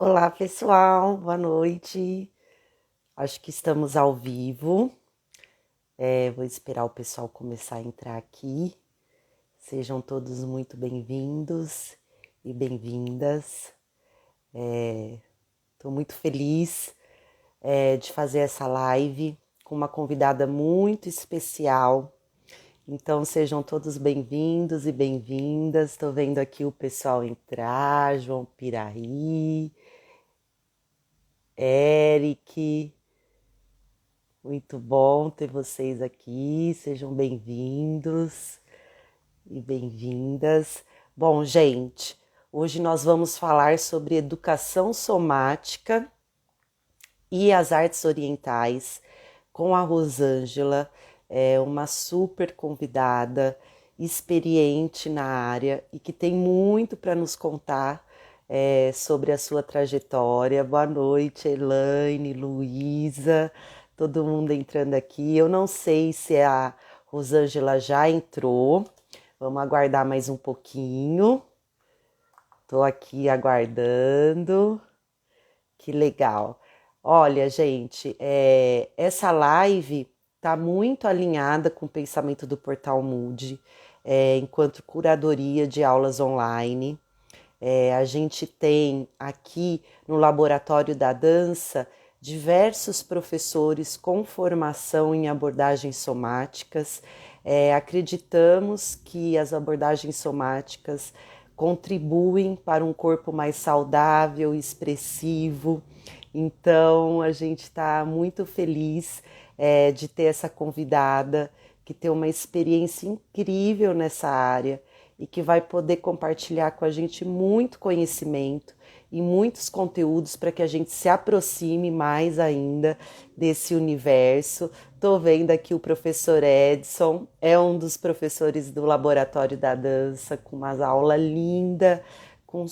Olá, pessoal, boa noite. Acho que estamos ao vivo. Vou esperar o pessoal começar a entrar aqui. Sejam todos muito bem-vindos e bem-vindas. Estou muito feliz, de fazer essa live com uma convidada muito especial. Então, sejam todos bem-vindos e bem-vindas. Estou vendo aqui o pessoal entrar, João Piraí, Eric. Muito bom ter vocês aqui, sejam bem-vindos e bem-vindas. Bom, gente, hoje nós vamos falar sobre educação somática e as artes orientais com a Rosângela, uma super convidada, experiente na área e que tem muito para nos contar sobre a sua trajetória. Boa noite, Elaine, Luísa, todo mundo entrando aqui. Eu não sei se a Rosângela já entrou, vamos aguardar mais um pouquinho. Estou aqui aguardando. Que legal. Olha, gente, essa live está muito alinhada com o pensamento do Portal Mood, enquanto curadoria de aulas online. A gente tem aqui no Laboratório da Dança diversos professores com formação em abordagens somáticas. Acreditamos que as abordagens somáticas contribuem para um corpo mais saudável, expressivo. Então, a gente está muito feliz de ter essa convidada que tem uma experiência incrível nessa área e que vai poder compartilhar com a gente muito conhecimento e muitos conteúdos para que a gente se aproxime mais ainda desse universo. Estou vendo aqui o professor Edson, é um dos professores do Laboratório da Dança, com uma aula linda, com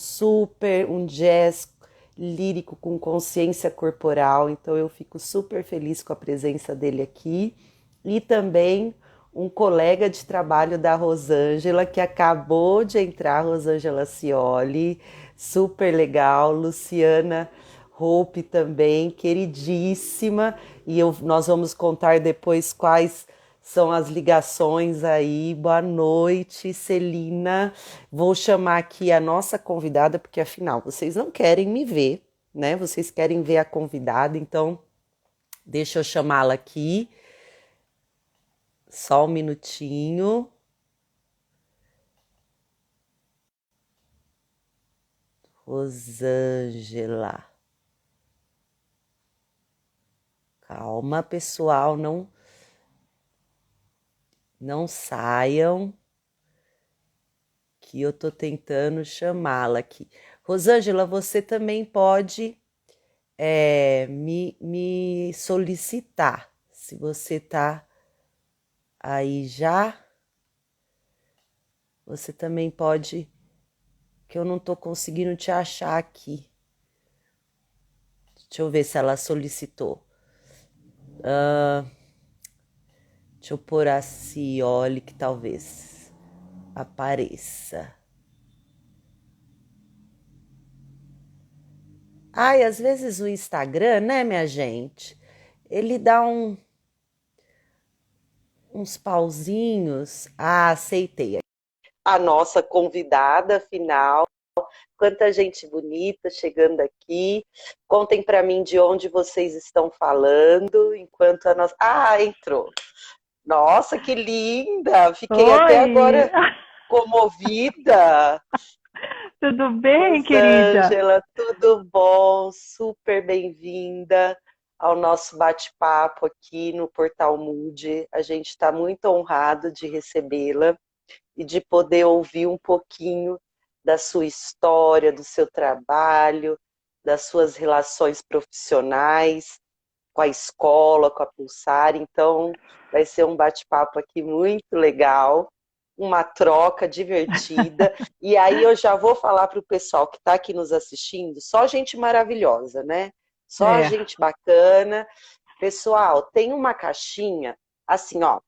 um jazz lírico com consciência corporal, então eu fico super feliz com a presença dele aqui. E também um colega de trabalho da Rosângela, que acabou de entrar, Rosângela Cioli, super legal, Luciana Hope também, queridíssima, e nós vamos contar depois quais são as ligações aí. Boa noite, Celina. Vou chamar aqui a nossa convidada, porque afinal vocês não querem me ver, né? Vocês querem ver a convidada, então deixa eu chamá-la aqui. Só um minutinho. Rosângela. Calma, pessoal, não saiam, que eu tô tentando chamá-la aqui. Rosângela, você também pode me solicitar, se você tá aí já, você também pode, que eu não tô conseguindo te achar aqui. Deixa eu ver se ela solicitou. Deixa eu pôr a Cioli, que talvez apareça. Ai, às vezes o Instagram, né, minha gente? Ele dá uns pauzinhos. Ah, aceitei. A nossa convidada final. Quanta gente bonita chegando aqui. Contem para mim de onde vocês estão falando, enquanto a nossa. Ah, entrou. Nossa, que linda! Fiquei até Oi, agora comovida. tudo bem, querida? Rosângela, tudo bom? Super bem-vinda ao nosso bate-papo aqui no Portal Mood. A gente está muito honrado de recebê-la e de poder ouvir um pouquinho da sua história, do seu trabalho, das suas relações profissionais com a escola, com a Pulsar. Então, vai ser um bate-papo aqui muito legal, uma troca divertida. E aí eu já vou falar para o pessoal que está aqui nos assistindo, só gente maravilhosa, né? Só É, gente bacana. Pessoal, tem uma caixinha, assim, ó,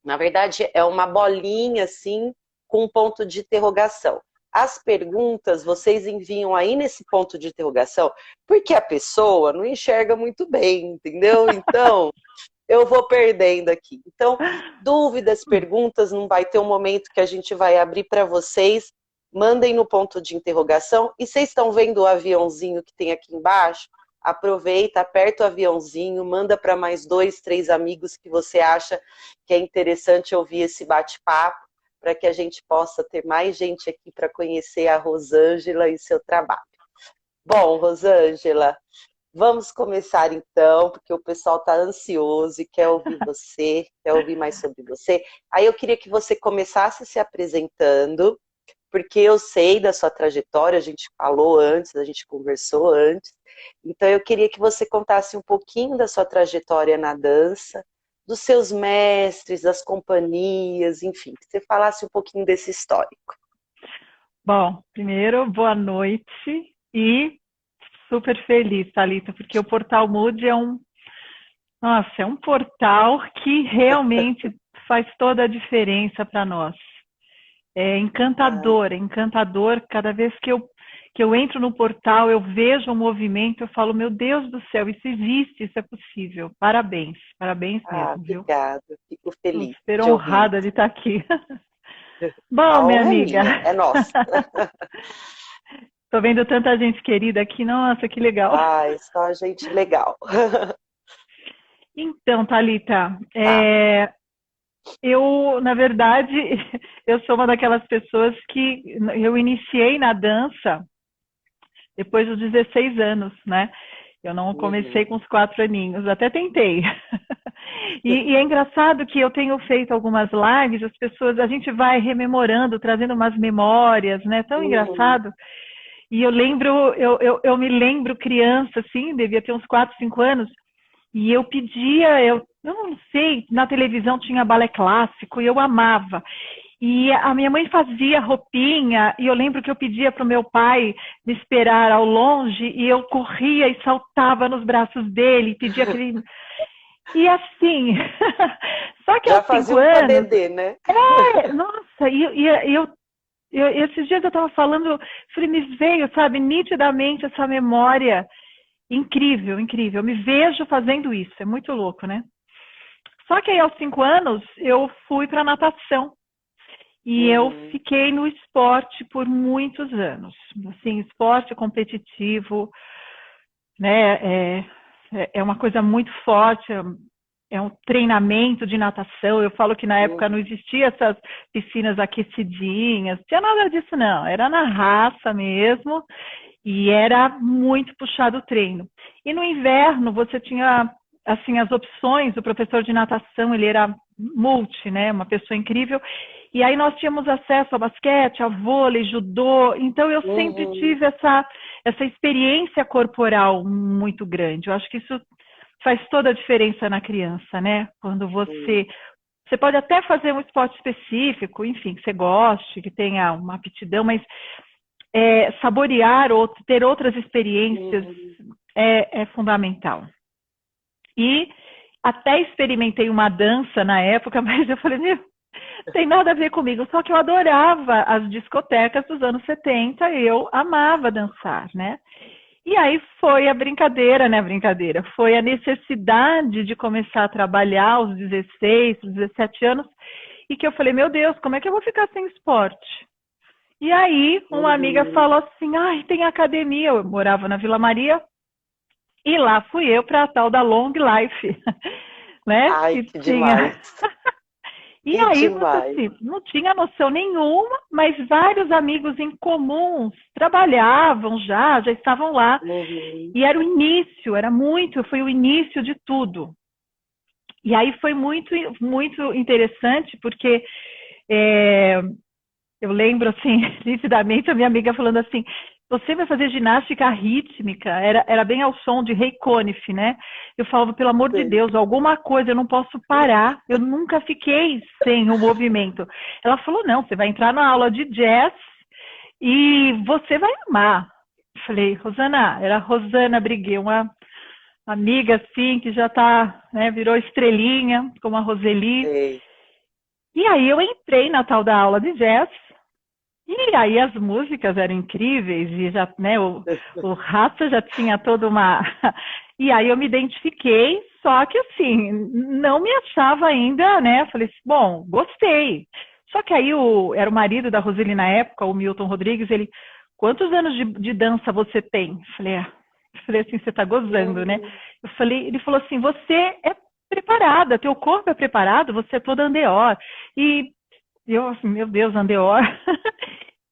na verdade é uma bolinha assim, com um ponto de interrogação. as perguntas vocês enviam aí nesse ponto de interrogação, porque a pessoa não enxerga muito bem, entendeu? Então, eu vou perdendo aqui. Então, dúvidas, perguntas, não vai ter um momento que a gente vai abrir para vocês. Mandem no ponto de interrogação. E vocês estão vendo o aviãozinho que tem aqui embaixo? Aproveita, aperta o aviãozinho, manda para mais 2, 3 amigos que você acha que é interessante ouvir esse bate-papo, para que a gente possa ter mais gente aqui para conhecer a Rosângela e seu trabalho. Bom, Rosângela, vamos começar então, porque o pessoal está ansioso e quer ouvir você, quer ouvir mais sobre você. Aí eu queria que você começasse se apresentando, porque eu sei da sua trajetória, a gente falou antes, a gente conversou antes, então eu queria que você contasse um pouquinho da sua trajetória na dança, dos seus mestres, das companhias, enfim, que você falasse um pouquinho desse histórico. Bom, primeiro, boa noite e super feliz, Thalita, porque o Portal Mood é um portal que realmente faz toda a diferença para nós. É encantador, é encantador. Cada vez que eu entro no portal, eu vejo um movimento, eu falo, meu Deus do céu, isso existe, isso é possível. Parabéns, parabéns mesmo, viu? Obrigada, fico feliz. Estou super honrada de estar aqui. Bom, a minha honra amiga. É minha, é nossa. Tô vendo tanta gente querida aqui, nossa, que legal. Só gente legal. Então, Thalita, eu, na verdade, eu sou uma daquelas pessoas que eu iniciei na dança depois dos 16 anos, né? Eu não comecei com os 4 aninhos, até tentei. E é engraçado que eu tenho feito algumas lives, as pessoas, a gente vai rememorando, trazendo umas memórias, né? Tão engraçado. E eu me lembro criança, assim, devia ter uns 4, 5 anos, e eu pedia, eu não sei, na televisão tinha balé clássico e eu amava. E a minha mãe fazia roupinha e eu lembro que eu pedia para o meu pai me esperar ao longe e eu corria e saltava nos braços dele, pedia que ele... E assim, só que já aos 5 anos... Já fazia um PDD, né? Nossa, esses dias eu estava falando, falei, me veio, sabe, nitidamente essa memória. Incrível, incrível. Eu me vejo fazendo isso, é muito louco, né? Só que aí aos 5 anos eu fui para natação e eu fiquei no esporte por muitos anos. Assim, esporte competitivo, né? É uma coisa muito forte, é um treinamento de natação. Eu falo que na época não existia essas piscinas aquecidinhas, não tinha nada disso não, era na raça mesmo. E era muito puxado o treino. E no inverno você tinha assim as opções, o professor de natação, ele era multi, né, uma pessoa incrível. E aí nós tínhamos acesso a basquete, a vôlei, judô. Então eu sempre tive essa experiência corporal muito grande. Eu acho que isso faz toda a diferença na criança, né? Quando você pode até fazer um esporte específico, enfim, que você goste, que tenha uma aptidão, mas saborear ou ter outras experiências é fundamental. E até experimentei uma dança na época, mas eu falei, meu, tem nada a ver comigo. Só que eu adorava as discotecas dos anos 70, eu amava dançar, né? E aí foi a brincadeira, né? Foi a necessidade de começar a trabalhar aos 16, 17 anos, e que eu falei, meu Deus, como é que eu vou ficar sem esporte? E aí, uma amiga falou assim, tem academia. Eu morava na Vila Maria, e lá fui eu para a tal da Long Life, né? Que demais. E aí, assim, não tinha noção nenhuma, mas vários amigos em comuns trabalhavam já estavam lá. E era o início, foi o início de tudo. E aí foi muito, muito interessante, porque... eu lembro, assim, nitidamente, a minha amiga falando assim, você vai fazer ginástica rítmica? Era bem ao som de Ray Conniff, né? Eu falava, pelo amor de Deus, alguma coisa, eu não posso parar. Eu nunca fiquei sem o movimento. Ela falou, não, você vai entrar na aula de jazz e você vai amar. Eu falei, era Rosana Briguet, uma amiga, assim, que já virou estrelinha, como a Roseli. E aí eu entrei na tal da aula de jazz. E aí as músicas eram incríveis e já, né, o Raça já tinha toda uma... E aí eu me identifiquei, só que assim, não me achava ainda, né? Falei assim, bom, gostei. Só que aí era o marido da Roseli na época, o Milton Rodrigues, ele, quantos anos de dança você tem? Falei assim, você tá gozando, né? Ele falou assim, você é preparada, teu corpo é preparado, você é toda andeor. E eu, assim, meu Deus, andeor.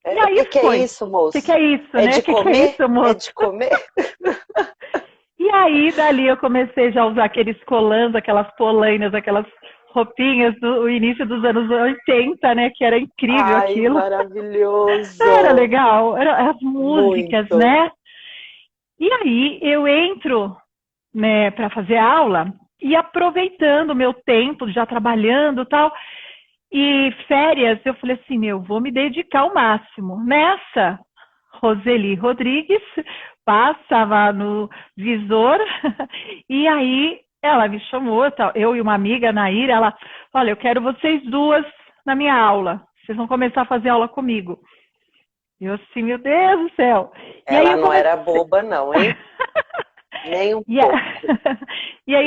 E O aí que que é foi. isso, O que moço? é isso, É né? de O que é comer? isso, É moço? de comer? E aí, dali, eu comecei já a usar aqueles colãs, aquelas polainas, aquelas roupinhas do início dos anos 80, né? Que era incrível Ai, aquilo. Era maravilhoso! legal, eram as músicas, Muito. né? E aí, eu entro, né, para fazer aula e aproveitando o meu tempo, já trabalhando e tal. E férias, eu falei assim, vou me dedicar ao máximo. Nessa, Roseli Rodrigues passava no visor e aí ela me chamou, eu e uma amiga, Naira, ela, olha, eu quero vocês duas na minha aula. Vocês vão começar a fazer aula comigo. Eu assim, meu Deus do céu. E aí Ela eu não comecei. era boba, não, hein? Nem um E, pouco. e aí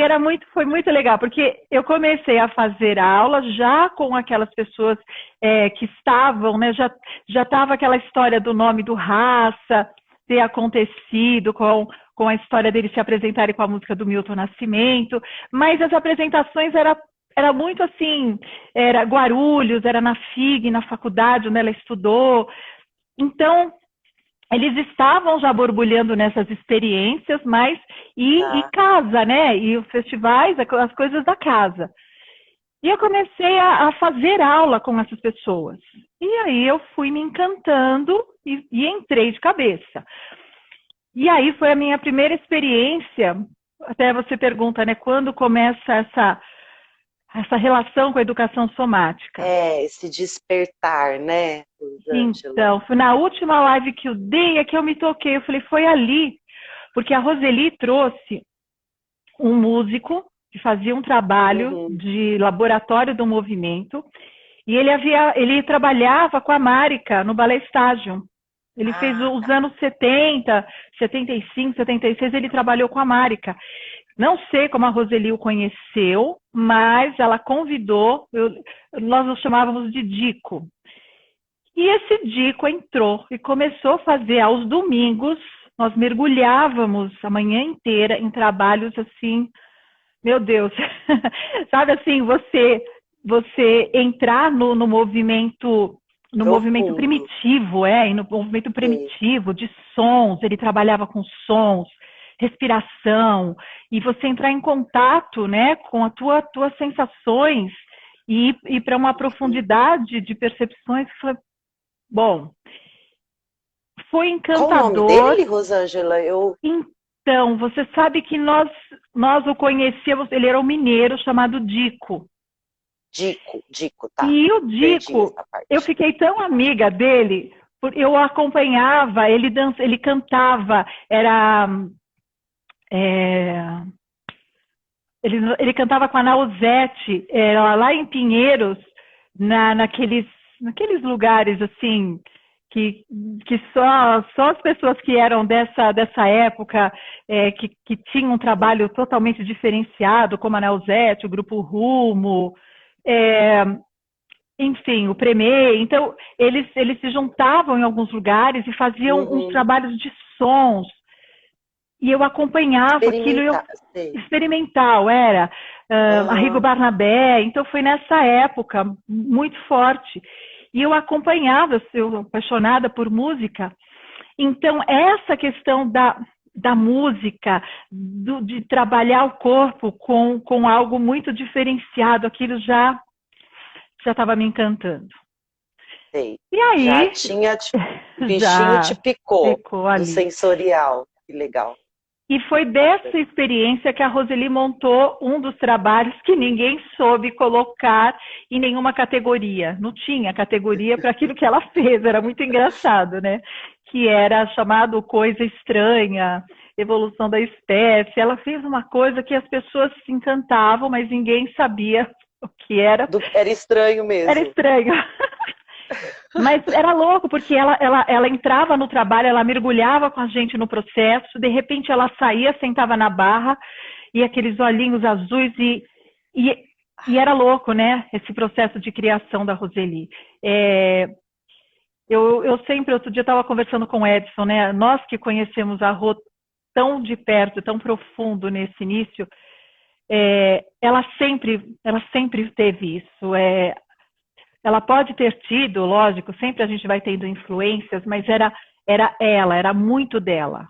foi muito legal, porque eu comecei a fazer aula já com aquelas pessoas que estavam, né? Já estava aquela história do nome do Raça ter acontecido com a história deles se apresentarem com a música do Milton Nascimento, mas as apresentações era muito assim, era Guarulhos, era na FIG, na faculdade onde ela estudou. Então, eles estavam já borbulhando nessas experiências, mas e Tá. casa, né? E os festivais, as coisas da casa. E eu comecei a fazer aula com essas pessoas. E aí eu fui me encantando e entrei de cabeça. E aí foi a minha primeira experiência. Até você pergunta, né? Quando começa essa relação com a educação somática? Esse despertar, né, Rosângela? Então, foi na última live que eu dei, é que eu me toquei. Eu falei, foi ali, porque a Roseli trouxe um músico que fazia um trabalho Uhum. de laboratório do movimento, e ele trabalhava com a Marika no Ballet Estágio. Ele fez Ah, os tá. anos 70, 75, 76, ele trabalhou com a Marika. Não sei como a Roseli o conheceu, mas ela convidou, nós o chamávamos de Dico. E esse Dico entrou e começou a fazer aos domingos. Nós mergulhávamos a manhã inteira em trabalhos assim, meu Deus, sabe assim, você entrar no movimento Profundo. primitivo, e no movimento Sei. primitivo de sons, ele trabalhava com sons, respiração, e você entrar em contato, né, com as tuas sensações e ir para uma Uhum. profundidade de percepções que foi bom. Foi Qual o nome encantador. dele, Rosângela? Então, você sabe que nós o conhecíamos, ele era um mineiro chamado Dico. Dico, tá. E o Perdi Dico, essa eu parte. fiquei tão amiga dele, eu acompanhava, ele cantava, é, ele cantava com a Nausete, lá em Pinheiros, naqueles lugares assim, que, que só as pessoas que eram dessa época, que tinham um trabalho totalmente diferenciado, como a Nausete, o Grupo Rumo, é, enfim, o Premê. Então, eles se juntavam em alguns lugares e faziam uns Uhum. trabalhos de sons, e eu acompanhava aquilo, Experimentar, sei. experimental, era Arrigo Aham. Barnabé, então foi nessa época muito forte. E eu acompanhava, eu apaixonada por música. Então, essa questão da música, de trabalhar o corpo com algo muito diferenciado, aquilo já estava me encantando. Sei. E Já aí, tinha, o bichinho te já picou ficou do ali. sensorial. Que legal. E foi Bacana. dessa experiência que a Roseli montou um dos trabalhos que ninguém soube colocar em nenhuma categoria. Não tinha categoria para aquilo que ela fez, era muito engraçado, né? Que era chamado Coisa Estranha, Evolução da Espécie. Ela fez uma coisa que as pessoas se encantavam, mas ninguém sabia o que era. Era estranho Era mesmo. estranho. Mas era louco, porque ela entrava no trabalho, ela mergulhava com a gente no processo, de repente ela saía, sentava na barra, e aqueles olhinhos azuis, e era louco, né? Esse processo de criação da Roseli. Eu sempre, outro dia estava conversando com o Edson, né? Nós que conhecemos a Rô tão de perto, tão profundo nesse início, ela sempre teve isso. Ela pode ter tido, lógico, sempre a gente vai tendo influências, mas era muito dela.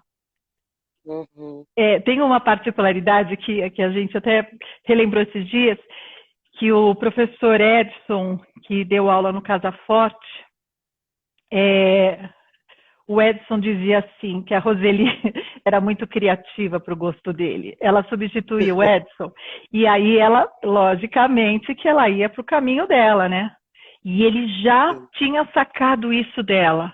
Uhum. Tem uma particularidade que a gente até relembrou esses dias, que o professor Edson, que deu aula no Casa Forte, o Edson dizia assim, que a Roseli era muito criativa para o gosto dele. Ela substituía o Edson, e aí ela, logicamente, que ela ia para o caminho dela, né? E ele já tinha sacado isso dela.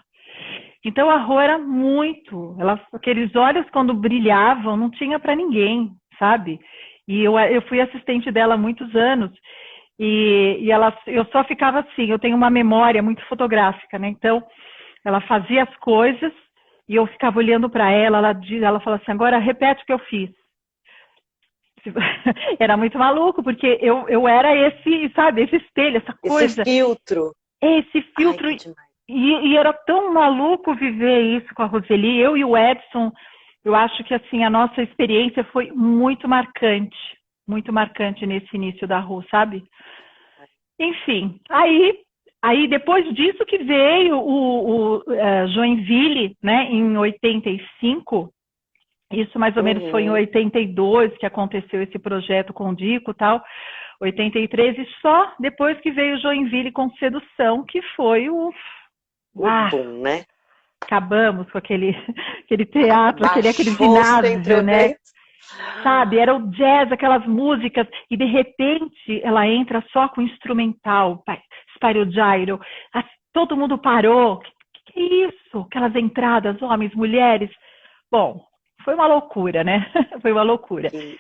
Então a Rô era muito, aqueles olhos quando brilhavam, não tinha para ninguém, sabe? E eu fui assistente dela há muitos anos, eu só ficava assim, eu tenho uma memória muito fotográfica, né? Então, ela fazia as coisas e eu ficava olhando para ela falava assim, agora repete o que eu fiz. Era muito maluco, porque eu era esse, sabe, esse espelho, essa coisa. Esse filtro. Esse filtro. Ai, e era tão maluco viver isso com a Roseli. Eu e o Edson, eu acho que assim, a nossa experiência foi muito marcante nesse início da Rô, sabe? Enfim, aí depois disso que veio o Joinville, né, em 85, isso mais ou menos foi em 82 que aconteceu esse projeto com o Dico e tal, 83, e só depois que veio Joinville com Sedução, que foi o boom, né? Acabamos com aquele teatro, aquele ginásio, né? Sabe, era o jazz, aquelas músicas, e de repente ela entra só com instrumental, Spyro Gyro, todo mundo parou, que é isso? Aquelas entradas, homens, mulheres, bom, foi uma loucura, né? Foi uma loucura. Que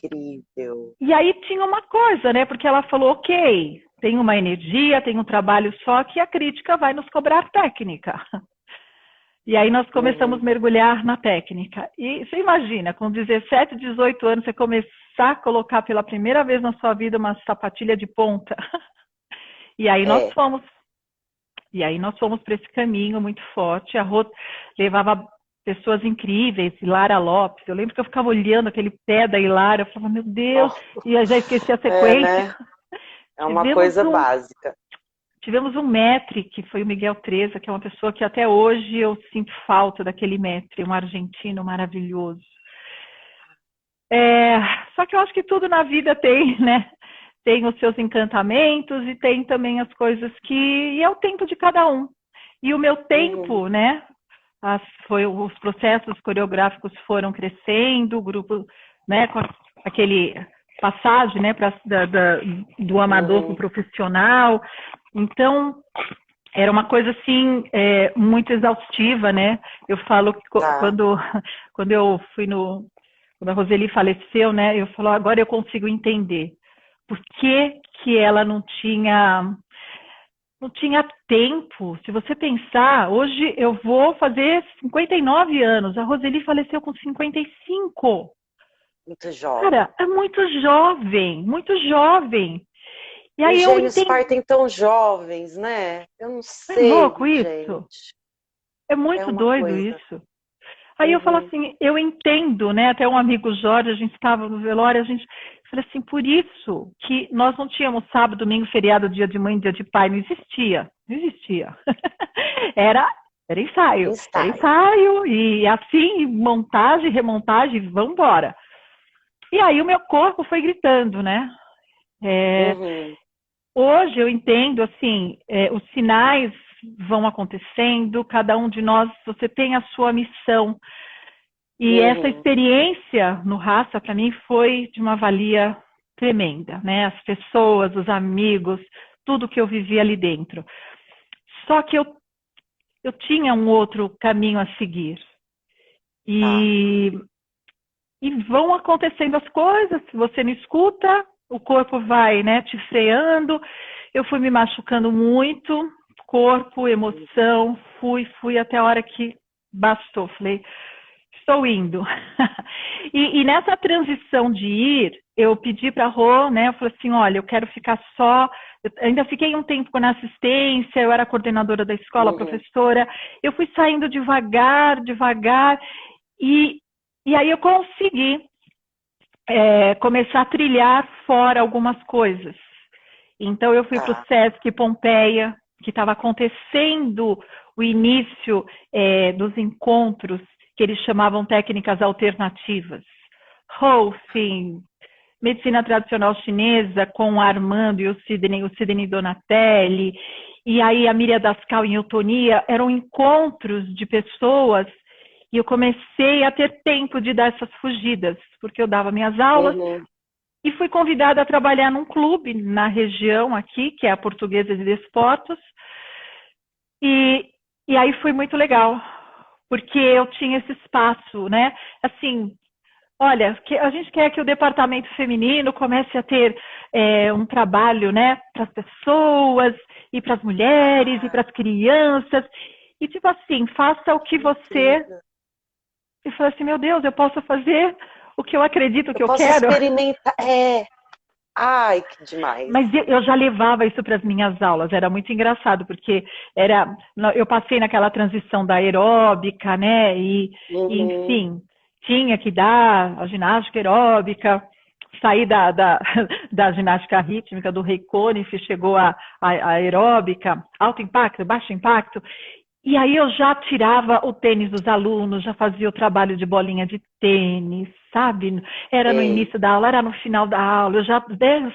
incrível. E aí tinha uma coisa, né? Porque ela falou, ok, tem uma energia, tem um trabalho só que a crítica vai nos cobrar técnica. E aí nós começamos a mergulhar na técnica. E você imagina, com 17, 18 anos, você começar a colocar pela primeira vez na sua vida uma sapatilha de ponta. E aí nós fomos. E aí nós fomos para esse caminho muito forte. A Rô levava pessoas incríveis, Ilara Lopes. Eu lembro que eu ficava olhando aquele pé da Ilara, eu falava, meu Deus, e eu já esqueci a sequência. Né? É uma coisa básica. Tivemos um maître, que foi o Miguel Treza, que é uma pessoa que até hoje eu sinto falta daquele maître, um argentino maravilhoso. Só que eu acho que tudo na vida tem, né? Tem os seus encantamentos e tem também as coisas e é o tempo de cada um. E o meu tempo, né? Os processos coreográficos foram crescendo, o grupo, né? Com aquele passagem, né? Do amador para o profissional. Então, era uma coisa, assim, muito exaustiva, né? Eu falo que quando eu fui quando a Roseli faleceu, né? Eu falo, agora eu consigo entender por que ela não tinha tempo. Se você pensar, hoje eu vou fazer 59 anos, a Roseli faleceu com 55. Muito jovem. Cara, é muito jovem, muito jovem. E aí os gêmeos partem tão jovens, né? Eu não sei. É louco isso? Gente. É muito doido isso. Aí eu falo assim, eu entendo, né? Até um amigo Jorge, a gente estava no velório, falei assim, por isso que nós não tínhamos sábado, domingo, feriado, dia de mãe, dia de pai, não existia. Não existia. Era ensaio. Era ensaio, e assim, montagem, remontagem, vamos embora. E aí o meu corpo foi gritando, né? Hoje eu entendo, assim, os sinais vão acontecendo, cada um de nós, você tem a sua missão. E essa experiência no Raça, para mim, foi de uma valia tremenda, né? As pessoas, os amigos, tudo que eu vivi ali dentro. Só que eu tinha um outro caminho a seguir. E vão acontecendo as coisas, se você não escuta, o corpo vai, né, te freando. Eu fui me machucando muito, corpo, emoção, fui até a hora que bastou. Falei, estou indo. E nessa transição de ir, eu pedi para a Rô, né? Eu falei assim, olha, eu quero ficar só. Eu ainda fiquei um tempo na assistência, eu era coordenadora da escola, professora. Eu fui saindo devagar, e aí eu consegui começar a trilhar fora algumas coisas. Então eu fui para o Sesc Pompeia, que estava acontecendo o início dos encontros que eles chamavam técnicas alternativas. Hofing, medicina tradicional chinesa com o Armando e o Sidney Donatelli, e aí a Miriam Dascal em eutonia, eram encontros de pessoas, e eu comecei a ter tempo de dar essas fugidas, porque eu dava minhas aulas, e fui convidada a trabalhar num clube na região aqui, que é a Portuguesa de Desportos, e aí foi muito legal, porque eu tinha esse espaço, né? Assim, olha, a gente quer que o departamento feminino comece a ter um trabalho, né, para as pessoas, e para as mulheres, e para as crianças, e tipo assim, faça o que você... E falei assim, meu Deus, eu posso fazer o que eu acredito que eu posso quero. Experimentar, ai, que demais. Mas eu já levava isso para as minhas aulas, era muito engraçado, porque eu passei naquela transição da aeróbica, né, e enfim, tinha que dar a ginástica aeróbica, sair da ginástica rítmica, do Ray Conniff, chegou a aeróbica, alto impacto, baixo impacto, e aí eu já tirava o tênis dos alunos, já fazia o trabalho de bolinha de tênis, sabe? Era no início da aula, era no final da aula, eu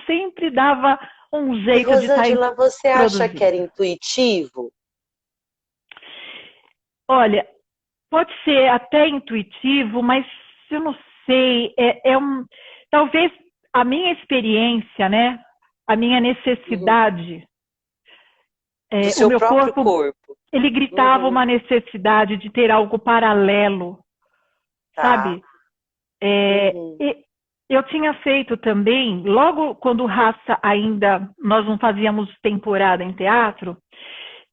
sempre dava um jeito de estar Rosângela, você acha que era intuitivo? Olha, pode ser até intuitivo, mas eu não sei, talvez a minha experiência, né? A minha necessidade, do seu o meu próprio corpo. Ele gritava uma necessidade de ter algo paralelo, sabe? Eu tinha feito também, logo quando Raça ainda, nós não fazíamos temporada em teatro,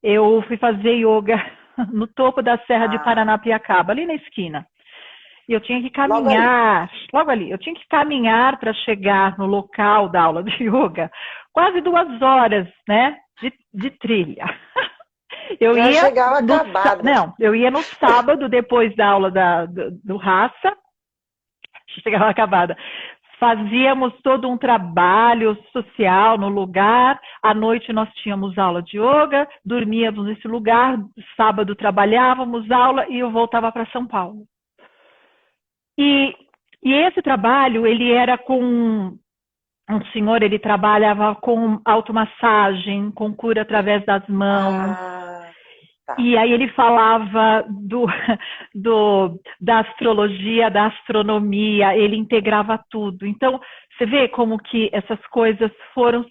eu fui fazer yoga no topo da Serra de Paranapiacaba, ali na esquina. E eu tinha que caminhar, logo ali, eu tinha que caminhar para chegar no local da aula de yoga, quase 2 horas, né, de trilha. Eu ia no sábado, depois da aula do Raça, chegava acabada. Fazíamos todo um trabalho social no lugar, à noite nós tínhamos aula de yoga, dormíamos nesse lugar, sábado trabalhávamos aula e eu voltava para São Paulo. E esse trabalho, ele era com um senhor, ele trabalhava com automassagem, com cura através das mãos. E aí ele falava da astrologia, da astronomia, ele integrava tudo. Então, você vê como que essas coisas foram...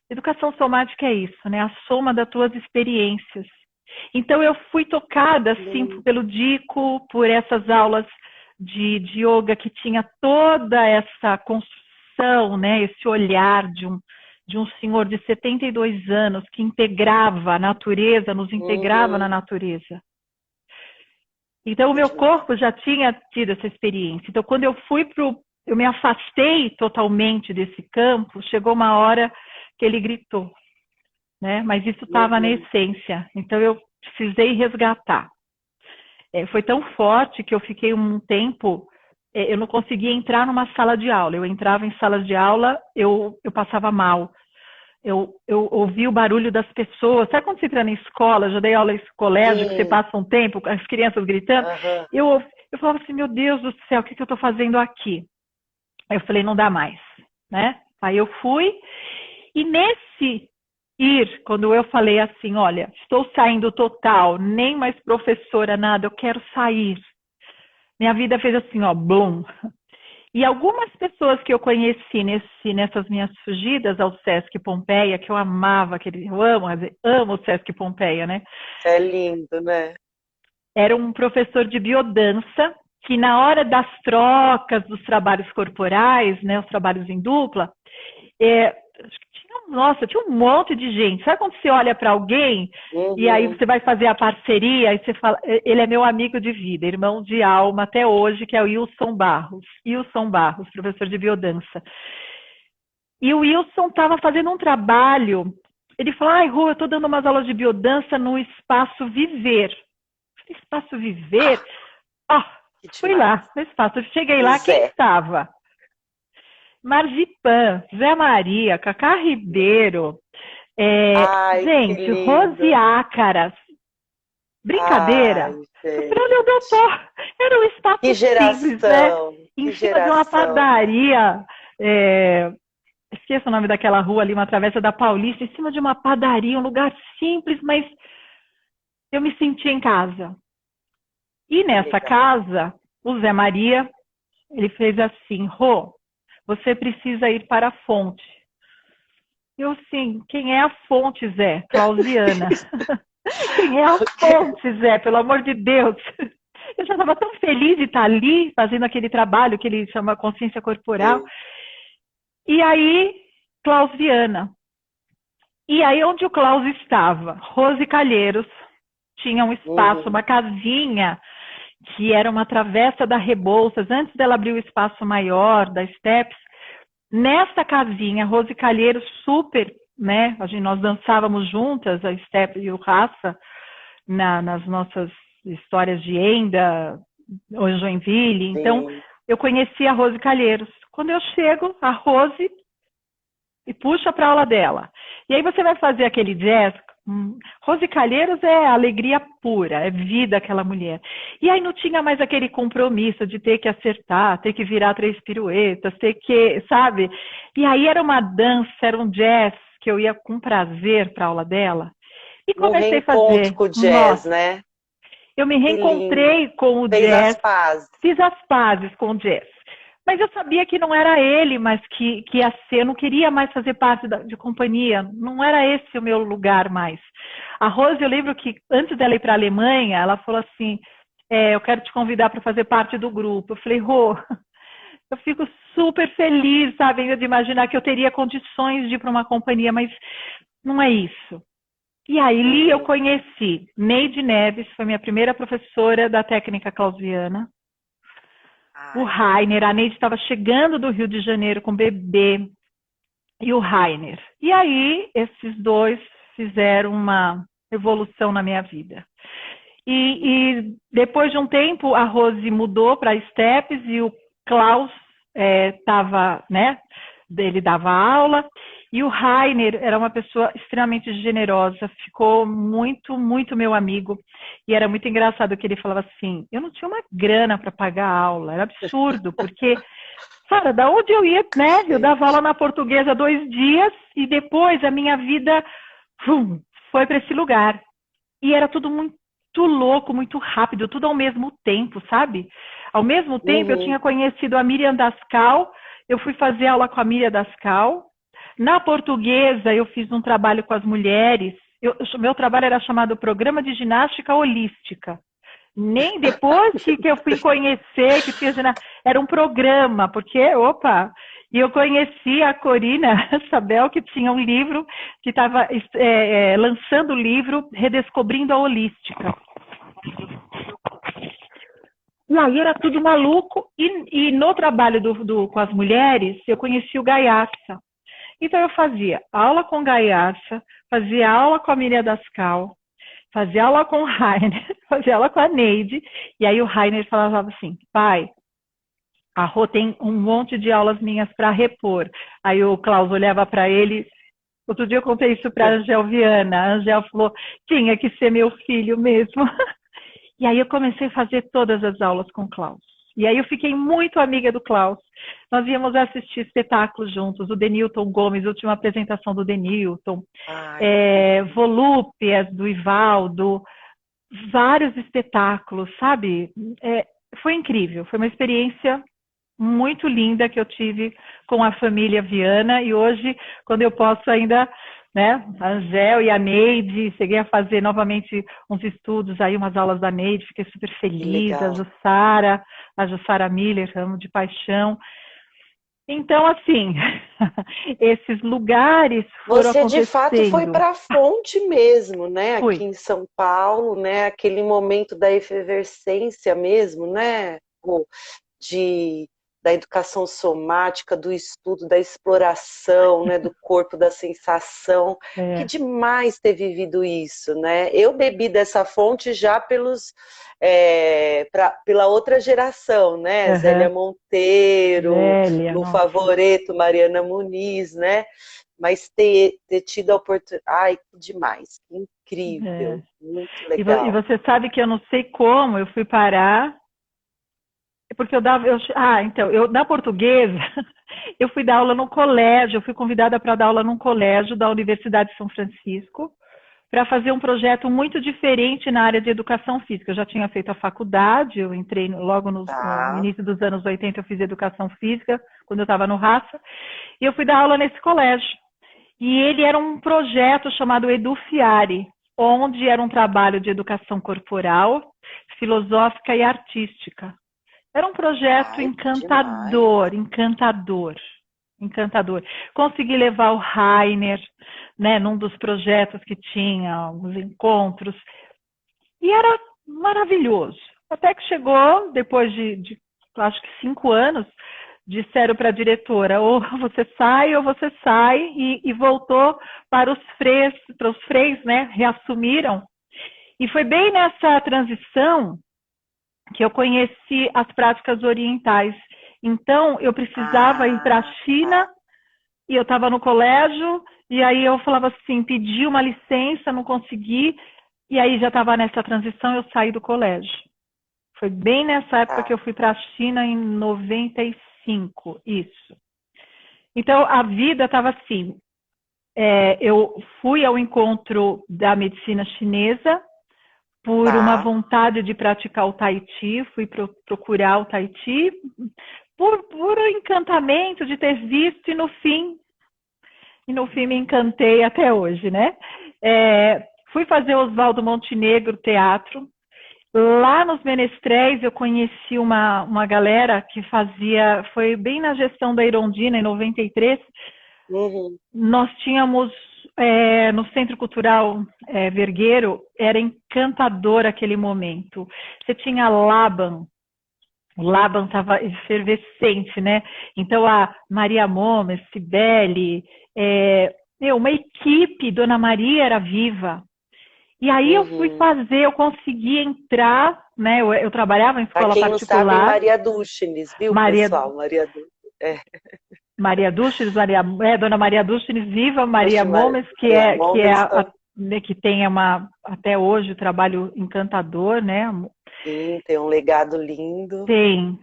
Educação somática é isso, né? A soma das tuas experiências. Então, eu fui tocada, assim, pelo Dico, por essas aulas de yoga que tinha toda essa construção, né? Esse olhar de um senhor de 72 anos que integrava a natureza, nos integrava na natureza. Então, o meu corpo já tinha tido essa experiência. Então, quando eu eu me afastei totalmente desse campo, chegou uma hora que ele gritou, né? Mas isso estava na essência. Então, eu precisei resgatar. Foi tão forte que eu fiquei um tempo... eu não conseguia entrar numa sala de aula. Eu entrava em salas de aula, eu passava mal. Eu ouvi o barulho das pessoas. Sabe quando você entra na escola, já dei aula em colégio, que você passa um tempo, as crianças gritando? Eu falava assim, meu Deus do céu, o que eu estou fazendo aqui? Aí eu falei, não dá mais, né? Aí eu fui, e nesse quando eu falei assim, olha, estou saindo total, nem mais professora, nada, eu quero sair. Minha vida fez assim, ó, blum. E algumas pessoas que eu conheci nessas minhas fugidas ao Sesc Pompeia, que eu amava, eu amo o Sesc Pompeia, né? É lindo, né? Era um professor de biodança, que na hora das trocas dos trabalhos corporais, né, os trabalhos em dupla, acho que tinha um monte de gente. Sabe quando você olha para alguém e aí você vai fazer a parceria e você fala, ele é meu amigo de vida, irmão de alma até hoje, que é o Wilson Barros. Wilson Barros, professor de biodança. E o Wilson estava fazendo um trabalho, ele falou, ai, Rô, eu estou dando umas aulas de biodança no Espaço Viver. Espaço Viver? Fui lá, no espaço. Cheguei lá, quem estava? Marzipan, Zé Maria, Cacá Ribeiro, gente, Rose Ácaras. Brincadeira. Ai, eu falei, olha, doutor, era um espaço simples, né? Em cima de uma padaria. Esqueço o nome daquela rua ali, uma travessa da Paulista, em cima de uma padaria, um lugar simples, mas eu me senti em casa. E nessa casa, o Zé Maria, ele fez assim, Rô, você precisa ir para a fonte. Eu, assim, quem é a fonte, Zé? Clausiana. Quem é a fonte, Zé? Pelo amor de Deus. Eu já estava tão feliz de estar ali, fazendo aquele trabalho que ele chama consciência corporal. E aí, Clausiana. E aí, onde o Klaus estava? Rose Calheiros tinha um espaço, uma casinha, que era uma travessa da Rebouças, antes dela abrir o espaço maior da Steps. Nessa casinha, Rose Calheiros, super, né? Nós dançávamos juntas, a Steps e o Raça, nas nossas histórias de Enda, ou Joinville. Então, eu conheci a Rose Calheiros. Quando eu chego, a Rose e puxa para a aula dela. E aí você vai fazer aquele jazz. Rose Calheiros é alegria pura, é vida aquela mulher. E aí não tinha mais aquele compromisso de ter que acertar, ter que virar 3 piruetas, ter que, sabe? E aí era uma dança, era um jazz que eu ia com prazer para a aula dela. E comecei a fazer. Com o jazz, né? Eu me reencontrei com o jazz. Fiz as pazes com o jazz. Mas eu sabia que não era ele, mas que ia ser. Eu não queria mais fazer parte de companhia. Não era esse o meu lugar mais. A Rose, eu lembro que antes dela ir para a Alemanha, ela falou assim, eu quero te convidar para fazer parte do grupo. Eu falei, Rô, eu fico super feliz, sabe, de imaginar que eu teria condições de ir para uma companhia, mas não é isso. E aí eu conheci Neide Neves, foi minha primeira professora da técnica clausiana. O Rainer, a Neide estava chegando do Rio de Janeiro com bebê, e o Rainer. E aí, esses dois fizeram uma evolução na minha vida. E depois de um tempo, a Rose mudou para a Steps e o Klaus estava, né, ele dava aula, e o Rainer era uma pessoa extremamente generosa, ficou muito, muito meu amigo. E era muito engraçado que ele falava assim, eu não tinha uma grana para pagar a aula, era absurdo, porque, cara, da onde eu ia, né? Eu dava aula na Portuguesa 2 dias e depois a minha vida foi para esse lugar. E era tudo muito louco, muito rápido, tudo ao mesmo tempo, sabe? Ao mesmo tempo, eu tinha conhecido a Miriam Dascal, eu fui fazer aula com a Miriam Dascal. Na Portuguesa, eu fiz um trabalho com as mulheres. Meu trabalho era chamado Programa de Ginástica Holística. Nem depois que eu fui conhecer, que tinha era um programa, porque, e eu conheci a Corina Sabel, que tinha um livro, que estava lançando o livro Redescobrindo a Holística. E aí era tudo maluco, e no trabalho com as mulheres, eu conheci o Gaiaça. Então eu fazia aula com o Gaiaça, fazia aula com a Miriam Dascal, fazia aula com o Rainer, fazia aula com a Neide, e aí o Rainer falava assim, pai, a Rô tem um monte de aulas minhas para repor. Aí o Klaus olhava para ele, outro dia eu contei isso para a Angel Viana, a Angel falou, tinha que ser meu filho mesmo. E aí eu comecei a fazer todas as aulas com o Klaus. E aí eu fiquei muito amiga do Klaus. Nós íamos assistir espetáculos juntos, o Denilton Gomes, a última apresentação do Denilton, Volúpias, do Ivaldo, vários espetáculos, sabe? Foi incrível, foi uma experiência muito linda que eu tive com a família Viana, e hoje, quando eu posso ainda, né, a Angel e a Neide, cheguei a fazer novamente uns estudos aí, umas aulas da Neide, fiquei super feliz, a Jussara Miller, amo de paixão. Então, assim, esses lugares foram Você de fato foi acontecendo. para a fonte mesmo, né? Aqui Fui. em São Paulo, né? Aquele momento da efervescência mesmo, né? De, da educação somática, do estudo, da exploração, né, do corpo, da sensação. Que É, demais ter vivido isso, né? Eu bebi dessa fonte já pela outra geração, né? Zélia aham, Monteiro, Zélia, Lu nossa. Favoreto, Mariana Muniz, né? Mas ter tido a oportunidade. Ai, que demais, que É. incrível, muito E legal. você sabe que eu não sei como eu fui parar, porque eu dava. Então, eu na portuguesa, eu fui dar aula no colégio, eu fui convidada para dar aula num colégio da Universidade de São Francisco, para fazer um projeto muito diferente na área de educação física. Eu já tinha feito a faculdade, eu entrei logo no Tá, início dos anos 80, eu fiz educação física, quando eu estava no Raça, e eu fui dar aula nesse colégio. E ele era um projeto chamado Edufiare, onde era um trabalho de educação corporal, filosófica e artística. Era um projeto ai, que demais. encantador, encantador, encantador. Consegui levar o Rainer, né, num dos projetos que tinha, os encontros, e era maravilhoso. Até que chegou, depois de acho que 5 anos, disseram para a diretora, ou você sai, e voltou para os freis, né, reassumiram. E foi bem nessa transição que eu conheci as práticas orientais. Então, eu precisava ir para a Ah, China, tá. e eu estava no colégio, e aí eu falava assim, pedi uma licença, não consegui, e aí já estava nessa transição, eu saí do colégio. Foi bem nessa época que Tá. eu fui para a China, em 95, isso. Então, a vida estava assim, eu fui ao encontro da medicina chinesa por uma Tá. vontade de praticar o Tai Chi, fui procurar o Tai Chi, por encantamento de ter visto, e no fim me encantei até hoje, né? Fui fazer Oswaldo Montenegro teatro. Lá nos Menestréis eu conheci uma galera que fazia, foi bem na gestão da Irondina, em 93, Uhum. nós tínhamos no Centro Cultural Vergueiro, era encantador aquele momento. Você tinha Laban, o Laban estava efervescente, né? Então a Maria Momes, Cibele, uma equipe, Dona Maria era viva. E aí Uhum. eu consegui entrar, né? Eu trabalhava em Para escola quem não sabe, particular, Maria Duschenes, viu, Maria pessoal? Maria Duschenes. É. Maria Duches, Dona Maria Duches viva, Maria Oxe, Momes, Maria que é Momes, né, que tem até hoje trabalho encantador, né? sim, tem um legado lindo. Tem.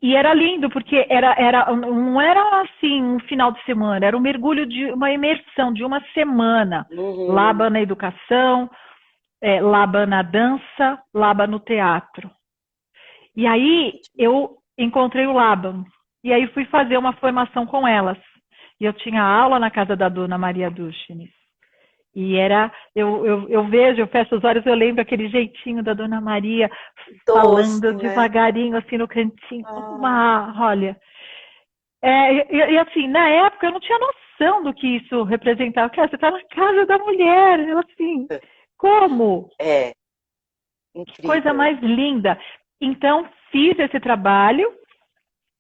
E era lindo, porque não era assim um final de semana, era um mergulho de uma imersão de uma semana. Uhum. Laba na educação, Laba na dança, Laba no teatro. E aí eu encontrei o Laban. E aí fui fazer uma formação com elas. E eu tinha aula na casa da dona Maria Duchines. E eu vejo, eu fecho os olhos, eu lembro aquele jeitinho da dona Maria falando Doce, né? devagarinho, assim, no cantinho. Ah, Olha. Assim, na época eu não tinha noção do que isso representava. Cara, você está na casa da mulher. Ela assim, como? é, Que coisa incrível. mais linda. Então, fiz esse trabalho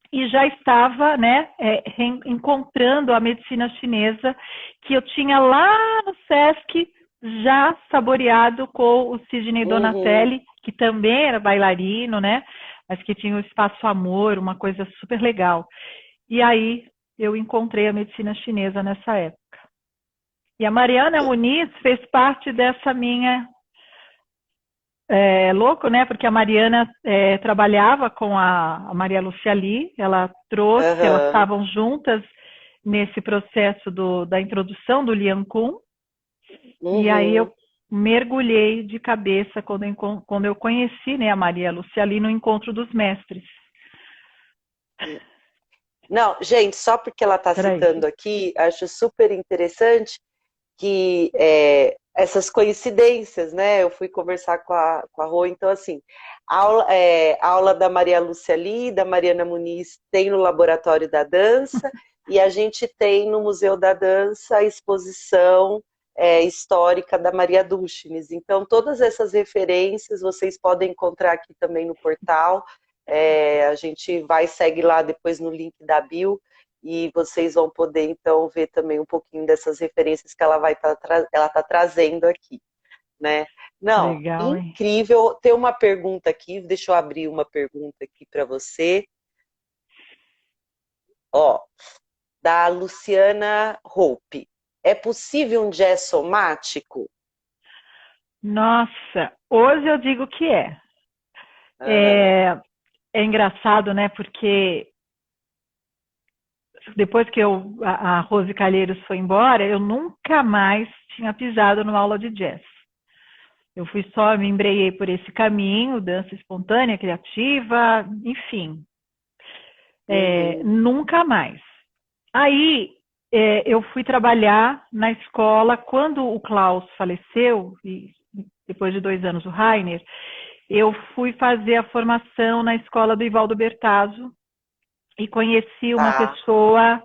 e já estava, né, encontrando a medicina chinesa que eu tinha lá no Sesc já saboreado com o Sidney Uhum. Donatelli, que também era bailarino, né, mas que tinha o Espaço Amor, uma coisa super legal. E aí eu encontrei a medicina chinesa nessa época. E a Mariana Muniz fez parte dessa minha louco, né? Porque a Mariana trabalhava com a Maria Lúcia Lee, ela trouxe, elas Aham. estavam juntas nesse processo da introdução do Lian Kun, e aí eu Uhum. mergulhei de cabeça quando eu conheci, né, a Maria Lúcia Lee no Encontro dos Mestres. Não, gente, só porque ela está Peraí. citando aqui, acho super interessante que essas coincidências, né? Eu fui conversar com a Rô, então assim, a aula da Maria Lúcia ali, da Mariana Muniz, tem no Laboratório da Dança, e a gente tem no Museu da Dança a exposição histórica da Maria Duschenes. Então, todas essas referências vocês podem encontrar aqui também no portal. A gente vai e segue lá depois no link da bio, e vocês vão poder então ver também um pouquinho dessas referências que ela tá trazendo aqui, né? Não, Legal, hein? incrível. Tem uma pergunta aqui, deixa eu abrir uma pergunta aqui para você. Ó, da Luciana Hope. É possível um jazz somático? Nossa, hoje eu digo que é. Aham. É engraçado, né? Porque depois que a Rose Calheiros foi embora, eu nunca mais tinha pisado numa aula de jazz. Eu fui só, me embreiei por esse caminho, dança espontânea, criativa, enfim. Uhum. Nunca mais. Aí eu fui trabalhar na escola quando o Klaus faleceu, e depois de 2 anos o Rainer, eu fui fazer a formação na escola do Ivaldo Bertazzo e conheci uma Tá. pessoa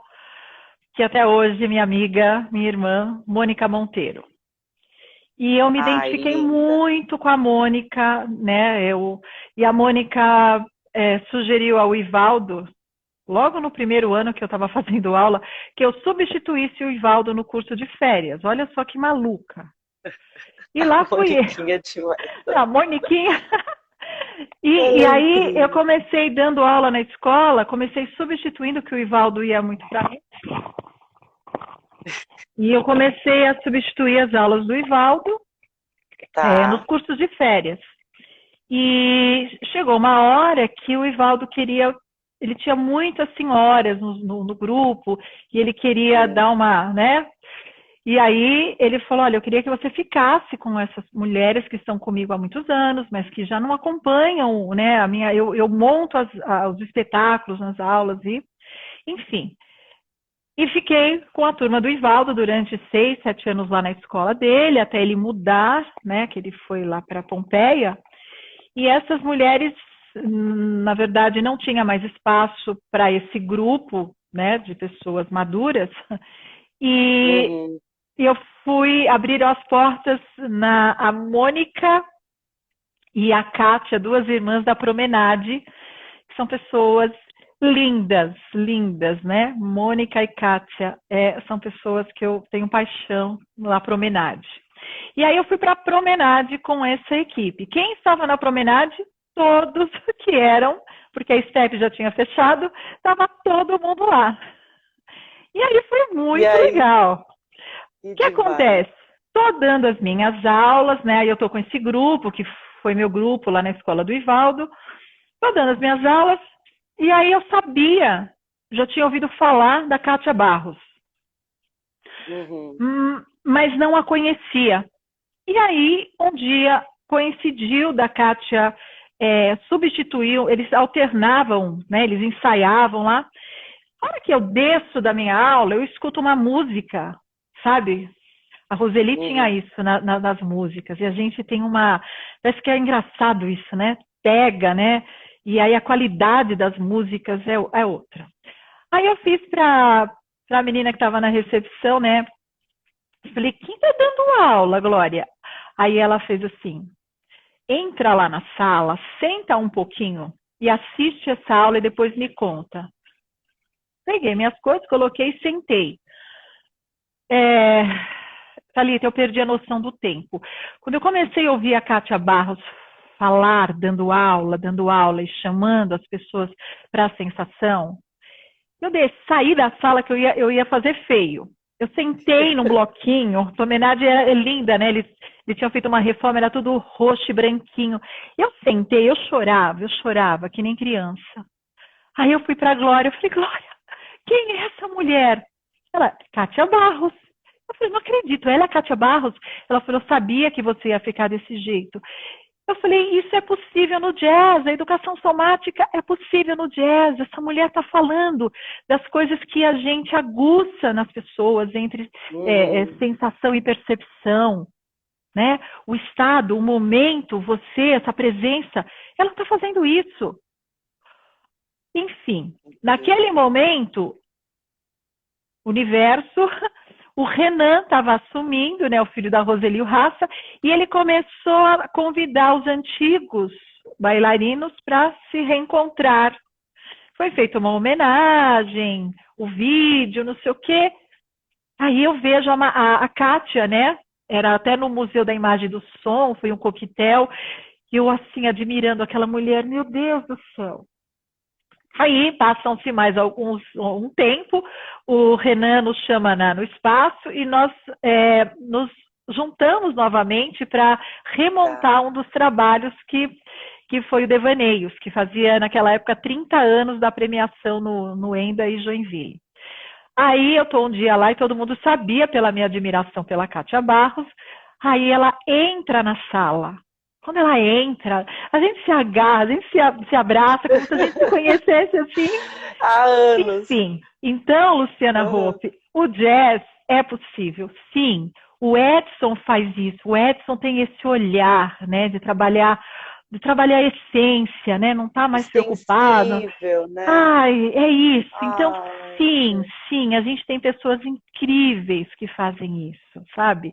que até hoje é minha amiga, minha irmã, Mônica Monteiro. E eu me Ai, identifiquei linda. muito com a Mônica, né? E a Mônica sugeriu ao Ivaldo, logo no primeiro ano que eu estava fazendo aula, que eu substituísse o Ivaldo no curso de férias. Olha só que maluca. E A lá fui eu, Moniquinha demais. a Moniquinha. E Ela é aí eu incrível. comecei dando aula na escola, comecei substituindo, que o Ivaldo ia muito para mim. E eu comecei a substituir as aulas do Ivaldo nos Tá. cursos de férias. E chegou uma hora que o Ivaldo queria, ele tinha muitas senhoras no grupo, e ele queria Hum. dar uma, né? E aí ele falou, olha, eu queria que você ficasse com essas mulheres que estão comigo há muitos anos, mas que já não acompanham, né? Eu monto os espetáculos nas aulas e, enfim. E fiquei com a turma do Ivaldo durante 6, 7 anos lá na escola dele, até ele mudar, né? Que ele foi lá para Pompeia. E essas mulheres, na verdade, não tinha mais espaço para esse grupo, né? De pessoas maduras. E Uhum. eu fui abrir as portas a Mônica e a Kátia, duas irmãs da Promenade, que são pessoas lindas, lindas, né? Mônica e Kátia são pessoas que eu tenho paixão na Promenade. E aí eu fui para a Promenade com essa equipe. Quem estava na Promenade? Todos que eram, porque a STEP já tinha fechado, estava todo mundo lá. E aí foi E muito aí, legal. que O que demais. acontece? Estou dando as minhas aulas, né? Eu estou com esse grupo, que foi meu grupo lá na escola do Ivaldo. Estou dando as minhas aulas, e aí eu sabia, já tinha ouvido falar da Kátia Barros, Uhum. mas não a conhecia. E aí, um dia, coincidiu da Kátia substituir, eles alternavam, né? Eles ensaiavam lá. A hora que eu desço da minha aula, eu escuto uma música, sabe? A Roseli tinha Uhum. isso nas músicas, e a gente tem uma. Parece que é engraçado isso, né? Pega, né? E aí a qualidade das músicas é outra. Aí eu fiz para a menina que estava na recepção, né? Falei, quem tá dando aula, Glória? Aí ela fez assim: entra lá na sala, senta um pouquinho e assiste essa aula e depois me conta. Peguei minhas coisas, coloquei e sentei. É, Thalita, eu perdi a noção do tempo. Quando eu comecei a ouvir a Kátia Barros falar, dando aula e chamando as pessoas para a sensação, eu saí da sala que eu ia fazer feio. Eu sentei num bloquinho, a homenagem é linda, né? Eles tinham feito uma reforma, era tudo roxo e branquinho. Eu sentei, eu chorava, que nem criança. Aí eu fui para a Glória, eu falei, Glória, quem é essa mulher? Ela, Kátia Barros. Eu falei, não acredito, ela é a Kátia Barros? Ela falou, eu sabia que você ia ficar desse jeito. Eu falei, isso é possível no jazz, a educação somática é possível no jazz. Essa mulher está falando das coisas que a gente aguça nas pessoas, entre Uhum. sensação e percepção. né? O estado, o momento, você, essa presença, ela está fazendo isso. Enfim, naquele momento, o universo, o Renan estava assumindo, né, o filho da Roseli Raça, e ele começou a convidar os antigos bailarinos para se reencontrar. Foi feita uma homenagem, o vídeo, não sei o quê. Aí eu vejo a Kátia, né? Era até no Museu da Imagem do Som, foi um coquetel, e eu assim, admirando aquela mulher, meu Deus do céu. Aí passam-se mais um tempo, o Renan nos chama no espaço e nós nos juntamos novamente para remontar um dos trabalhos que foi o Devaneios, que fazia naquela época 30 anos da premiação no Enda e Joinville. Aí eu estou um dia lá e todo mundo sabia pela minha admiração pela Kátia Barros, aí ela entra na sala. Quando ela entra, a gente se agarra, a gente se abraça, como se a gente se conhecesse assim. Há anos. Enfim, então, Luciana Hope, o jazz é possível, sim. O Edson faz isso, o Edson tem esse olhar, né, de trabalhar a essência, né, não está mais preocupado. Né? Ai, é isso. Então, sim, a gente tem pessoas incríveis que fazem isso, sabe?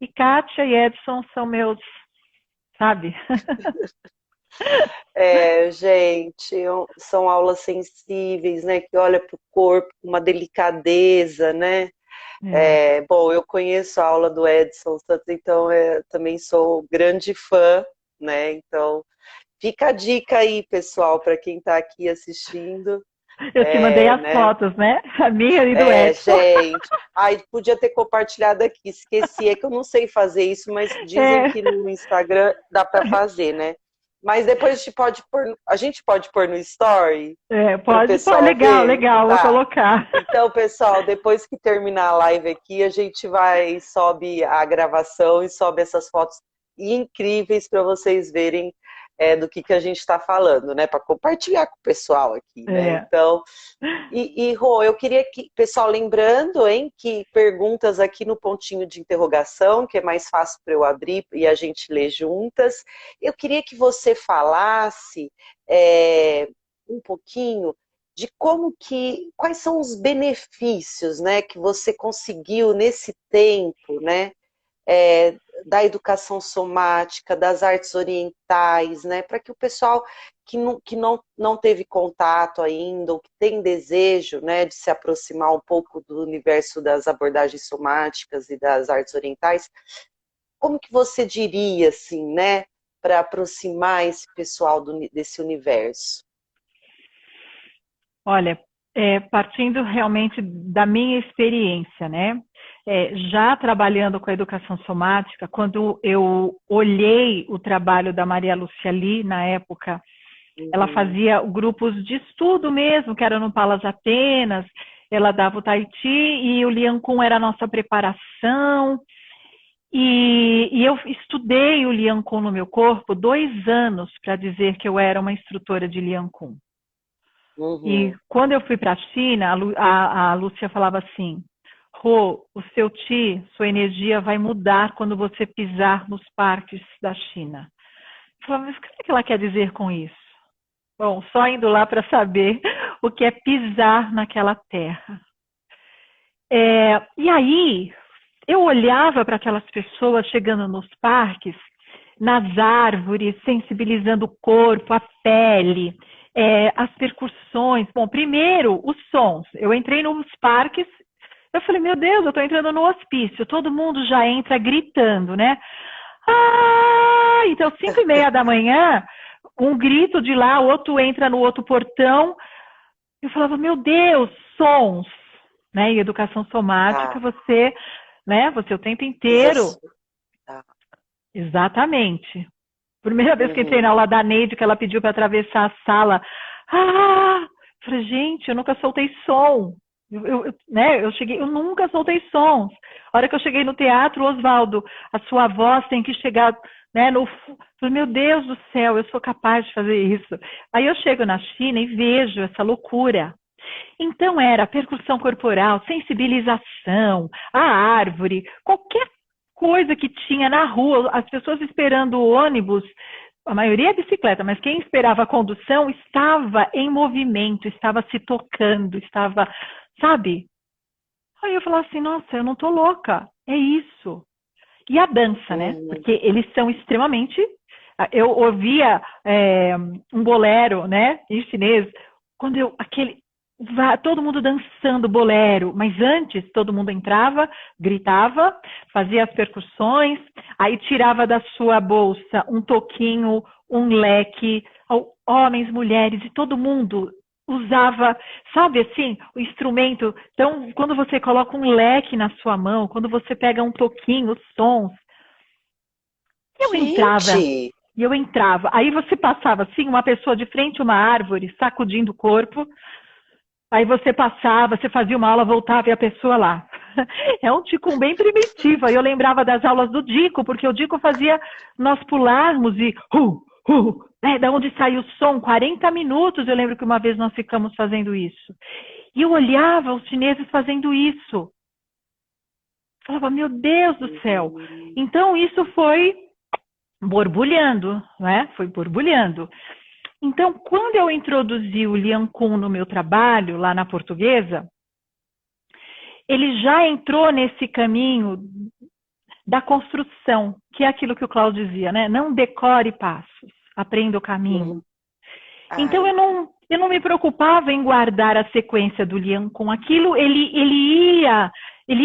E Kátia e Edson são meus, sabe? Gente, são aulas sensíveis, né? Que olha para o corpo com uma delicadeza, né? Bom, eu conheço a aula do Edson Santos, então também sou grande fã, né? Então, fica a dica aí, pessoal, para quem está aqui assistindo. Eu te mandei as fotos, né? A minha e do Edson. Gente. Ai, podia ter compartilhado aqui, esqueci. É que eu não sei fazer isso, mas dizem que no Instagram dá para fazer, né? Mas depois a gente pode pôr no story? Pode. Legal, vou colocar. Então, pessoal, depois que terminar a live aqui, a gente sobe a gravação e sobe essas fotos incríveis para vocês verem do que a gente está falando, né? Para compartilhar com o pessoal aqui, né? Então, Rô, eu queria que, pessoal, lembrando, que perguntas aqui no pontinho de interrogação, que é mais fácil para eu abrir e a gente ler juntas. Eu queria que você falasse um pouquinho de quais são os benefícios, né, que você conseguiu nesse tempo, né? Da educação somática, das artes orientais, né, para que o pessoal que não teve contato ainda, ou que tem desejo, né, de se aproximar um pouco do universo das abordagens somáticas e das artes orientais, como que você diria, assim, né, para aproximar esse pessoal desse universo? Olha, partindo realmente da minha experiência, né? Já trabalhando com a educação somática, quando eu olhei o trabalho da Maria Lúcia Lee, na época, ela fazia grupos de estudo mesmo, que era no Palas Atenas, ela dava o Tahiti e o Lian Kun era a nossa preparação. E eu estudei o Lian Kun no meu corpo 2 anos para dizer que eu era uma instrutora de Lian Kun. E quando eu fui para a China, a Lúcia falava assim: Rô, o seu Qi, sua energia vai mudar quando você pisar nos parques da China. Eu falava, mas o que ela quer dizer com isso? Bom, só indo lá para saber o que é pisar naquela terra. E aí, eu olhava para aquelas pessoas chegando nos parques, nas árvores, sensibilizando o corpo, a pele, as percussões. Bom, primeiro, os sons. Eu entrei nos parques, eu falei, meu Deus, eu estou entrando no hospício. Todo mundo já entra gritando, né? Então, 5:30 da manhã, um grito de lá, o outro entra no outro portão. Eu falava, meu Deus, sons. Né? E educação somática, você o tempo inteiro. Exatamente. Primeira vez que entrei na aula da Neide, que ela pediu para atravessar a sala. Eu falei, gente, eu nunca soltei som. Eu nunca soltei sons. A hora que eu cheguei no teatro, Oswaldo, a sua voz tem que chegar, né, falei, meu Deus do céu, eu sou capaz de fazer isso. Aí eu chego na China e vejo essa loucura. Então era percussão corporal, sensibilização, a árvore, qualquer coisa que tinha na rua, as pessoas esperando o ônibus, a maioria é bicicleta, mas quem esperava a condução estava em movimento, estava se tocando, estava, sabe? Aí eu falava assim, nossa, eu não tô louca, é isso. E a dança, né? Porque eles são extremamente... Eu ouvia um bolero, né, em chinês, quando todo mundo dançando bolero, mas antes todo mundo entrava, gritava, fazia as percussões, aí tirava da sua bolsa um toquinho, um leque, homens, mulheres, e todo mundo usava, sabe assim, o instrumento. Então, quando você coloca um leque na sua mão, quando você pega um toquinho, os sons, eu entrava, Gente, e eu entrava. Aí você passava assim, uma pessoa de frente a uma árvore, sacudindo o corpo. Aí você passava, você fazia uma aula, voltava e a pessoa lá. É um ticum bem primitivo. Aí eu lembrava das aulas do Dico, porque o Dico fazia nós pularmos e né, da onde saiu o som, 40 minutos. Eu lembro que uma vez nós ficamos fazendo isso. E eu olhava os chineses fazendo isso. Falava, meu Deus do céu. Então isso foi borbulhando, né? Foi borbulhando. Então, quando eu introduzi o Lian Kun no meu trabalho, lá na Portuguesa, ele já entrou nesse caminho da construção, que é aquilo que o Cláudio dizia, né? Não decore passos, aprenda o caminho. Então, eu não me preocupava em guardar a sequência do Lian Kun. Aquilo, ele ia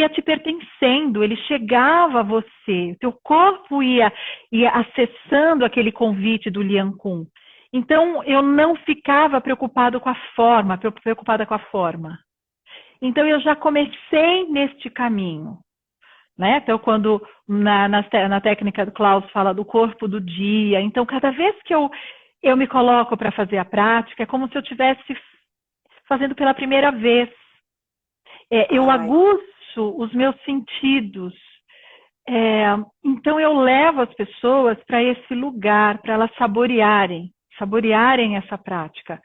te pertencendo, ele chegava a você, o teu corpo ia acessando aquele convite do Lian Kun. Então, eu não ficava preocupada com a forma. Então, eu já comecei neste caminho. Né? Então, quando na técnica do Klaus fala do corpo do dia, então, cada vez que eu me coloco para fazer a prática, é como se eu estivesse fazendo pela primeira vez. Eu aguço os meus sentidos. Então, eu levo as pessoas para esse lugar, para elas saborearem essa prática.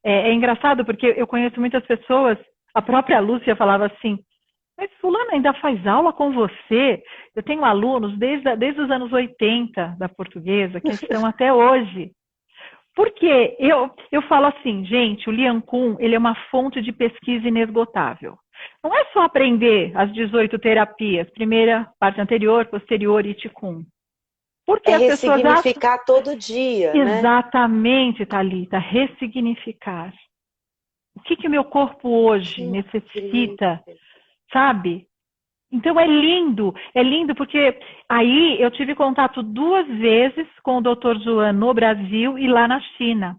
É engraçado porque eu conheço muitas pessoas, a própria Lúcia falava assim, mas fulano ainda faz aula com você? Eu tenho alunos desde os anos 80 da Portuguesa, que estão até hoje. Porque eu falo assim, gente, o Lian Kun, ele é uma fonte de pesquisa inesgotável. Não é só aprender as 18 terapias, primeira, parte anterior, posterior e Qigong. Porque as pessoas ressignificar todo dia, né? Exatamente, Thalita, ressignificar. O que o meu corpo hoje necessita, sabe? Então é lindo porque aí eu tive contato 2 vezes com o Dr. Zhuan no Brasil e lá na China.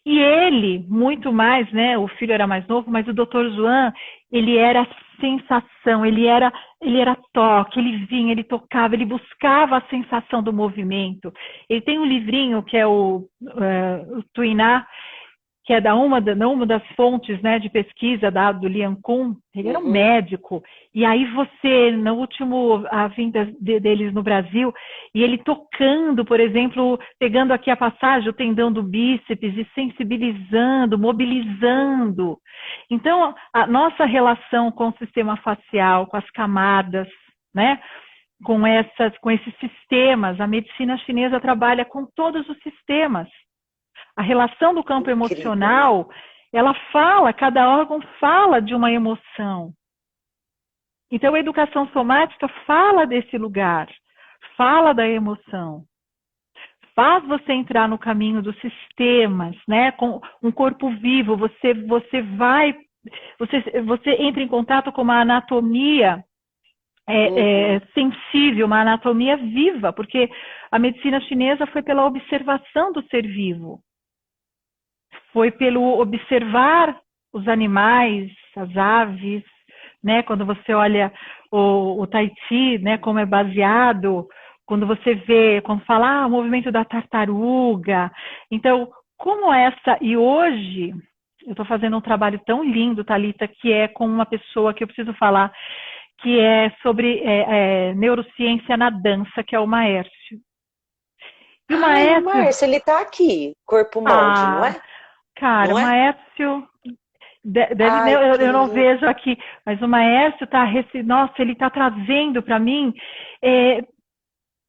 E ele, muito mais, né? O filho era mais novo, mas o Dr. Zhuan, ele era sensação, ele era toque, ele vinha, ele tocava, ele buscava a sensação do movimento. Ele tem um livrinho que é o Tuiná, que é uma das fontes, né, de pesquisa do Lian Kun. Ele era um médico. E aí você, no último, a vinda deles no Brasil, e ele tocando, por exemplo, pegando aqui a passagem, o tendão do bíceps e sensibilizando, mobilizando. Então, a nossa relação com o sistema facial, com as camadas, né, com esses sistemas, a medicina chinesa trabalha com todos os sistemas. A relação do campo emocional, ela cada órgão fala de uma emoção. Então, a educação somática fala desse lugar, fala da emoção. Faz você entrar no caminho dos sistemas, né? Com um corpo vivo, você entra em contato com uma anatomia sensível, uma anatomia viva, porque a medicina chinesa foi pela observação do ser vivo. Foi pelo observar os animais, as aves, né? Quando você olha o Tai Chi, né? Como é baseado, quando você vê, quando fala o movimento da tartaruga. Então, e hoje, eu estou fazendo um trabalho tão lindo, Thalita, que é com uma pessoa que eu preciso falar, que é sobre neurociência na dança, que é o Maércio. E o Maércio, ele está aqui, corpo molde, não é? Cara, o Maércio Ai, eu não que vejo aqui, mas o Maércio está, nossa, ele está trazendo para mim, é,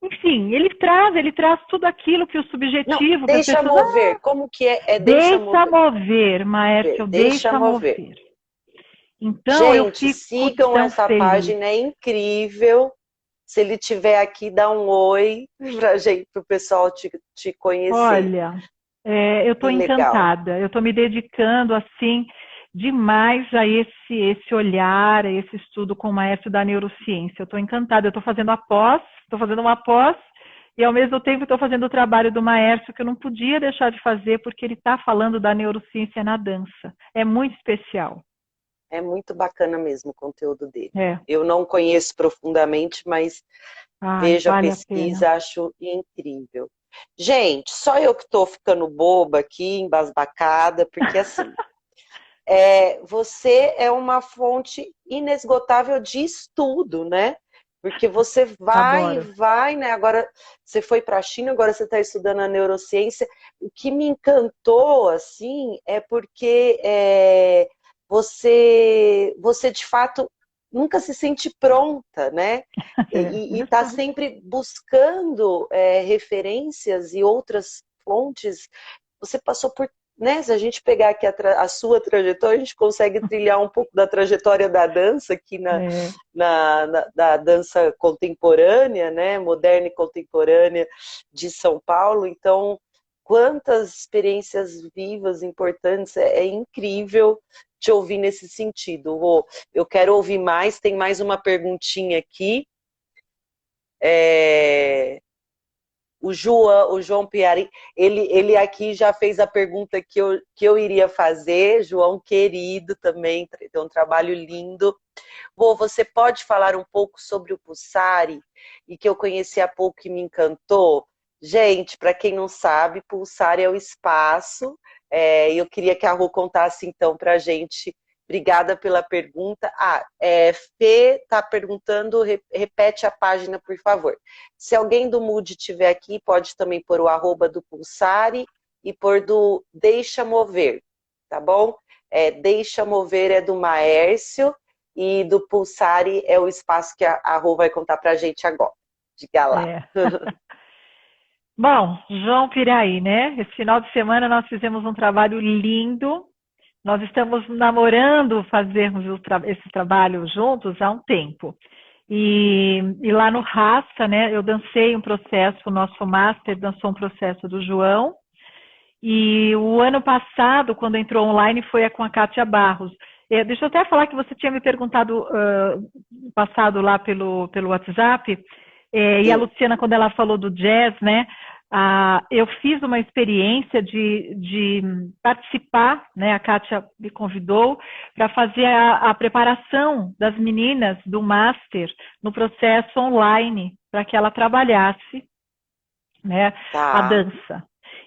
enfim, ele traz tudo aquilo que o não, subjetivo, que as deixa pessoas, mover. Como que é? É deixa deixa mover. mover, Maércio, Deixa deixa mover. mover. Então eu Gente, fico sigam tão essa feliz. página, é incrível. Se ele tiver aqui, dá um oi pra gente, pro pessoal te conhecer. Olha, eu estou Que legal. encantada, eu estou me dedicando assim demais a esse olhar, a esse estudo com o maestro da neurociência. Eu estou encantada, eu estou fazendo a pós, estou fazendo uma pós e ao mesmo tempo estou fazendo o trabalho do maestro que eu não podia deixar de fazer porque ele está falando da neurociência na dança. É muito especial. É muito bacana mesmo o conteúdo dele. É. Eu não conheço profundamente, mas Ai, vejo a vale a pena. pesquisa, acho incrível. Gente, só eu que estou ficando boba aqui, embasbacada, porque assim, você é uma fonte inesgotável de estudo, né? Porque você vai, Adoro. vai, né? Agora você foi para a China, agora você está estudando a neurociência. O que me encantou, assim, é porque você de fato nunca se sente pronta, né? E está Verdade. sempre buscando referências e outras fontes. Você passou por, né? Se a gente pegar aqui a sua trajetória, a gente consegue trilhar um pouco da trajetória da dança aqui É, da dança contemporânea, né? Moderna e contemporânea de São Paulo. Então, quantas experiências vivas, importantes, é incrível te ouvir nesse sentido. Rô, eu quero ouvir mais, tem mais uma perguntinha aqui. É, o João Piari, ele aqui já fez a pergunta que eu iria fazer. João querido também, tem um trabalho lindo. Vô, você pode falar um pouco sobre o Pulsari, e que eu conheci há pouco e me encantou? Gente, para quem não sabe, Pulsari é o espaço, e eu queria que a Rô contasse então para a gente. Obrigada pela pergunta. Fê está perguntando, repete a página, por favor. Se alguém do Mood estiver aqui, pode também pôr o arroba do Pulsari e pôr do Deixa Mover, tá bom? Deixa Mover é do Maércio e do Pulsari é o espaço que a Rô vai contar pra gente agora. Diga lá. é. Bom, João Piraí, né? Esse final de semana nós fizemos um trabalho lindo. Nós estamos namorando fazermos esse trabalho juntos há um tempo. E lá no Raça, né? Eu dancei um processo, o nosso master dançou um processo do João. E o ano passado, quando entrou online, foi com a Kátia Barros. Deixa eu até falar que você tinha me perguntado passado lá pelo WhatsApp, e a Sim. Luciana, quando ela falou do jazz, né? Eu fiz uma experiência de participar, né? A Kátia me convidou para fazer a preparação das meninas do Master no processo online, para que ela trabalhasse, né, a Tá. dança.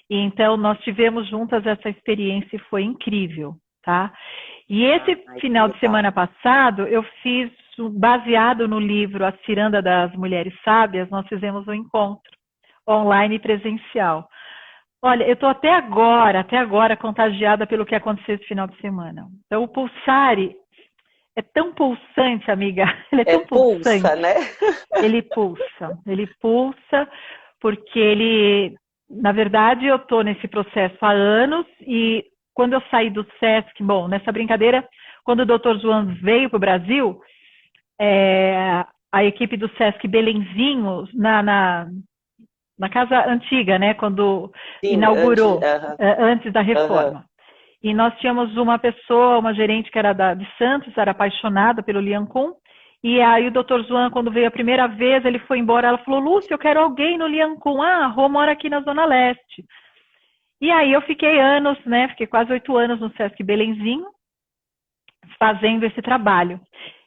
E então nós tivemos juntas essa experiência e foi incrível, tá? E esse Ai, que final de legal. semana passado eu fiz, baseado no livro A Ciranda das Mulheres Sábias, nós fizemos um encontro online e presencial. Olha, eu estou até agora contagiada pelo que aconteceu esse final de semana. Então o Pulsari é tão pulsante, amiga, ele é tão Pulsa, pulsante. né? Ele pulsa, porque ele, na verdade, eu estou nesse processo há anos e quando eu saí do SESC, bom, nessa brincadeira, quando o Dr. João veio para o Brasil, a equipe do SESC Belenzinho, na casa antiga, né, quando Sim, antes. inaugurou, antes da Aham. reforma. E nós tínhamos uma pessoa, uma gerente que era de Santos, era apaixonada pelo Lian Kun. E aí o Dr. João, quando veio a primeira vez, ele foi embora, ela falou, Lúcia, eu quero alguém no Lian Kun. A Rô mora aqui na Zona Leste. E aí eu fiquei anos, né, fiquei quase 8 anos no Sesc Belenzinho, fazendo esse trabalho.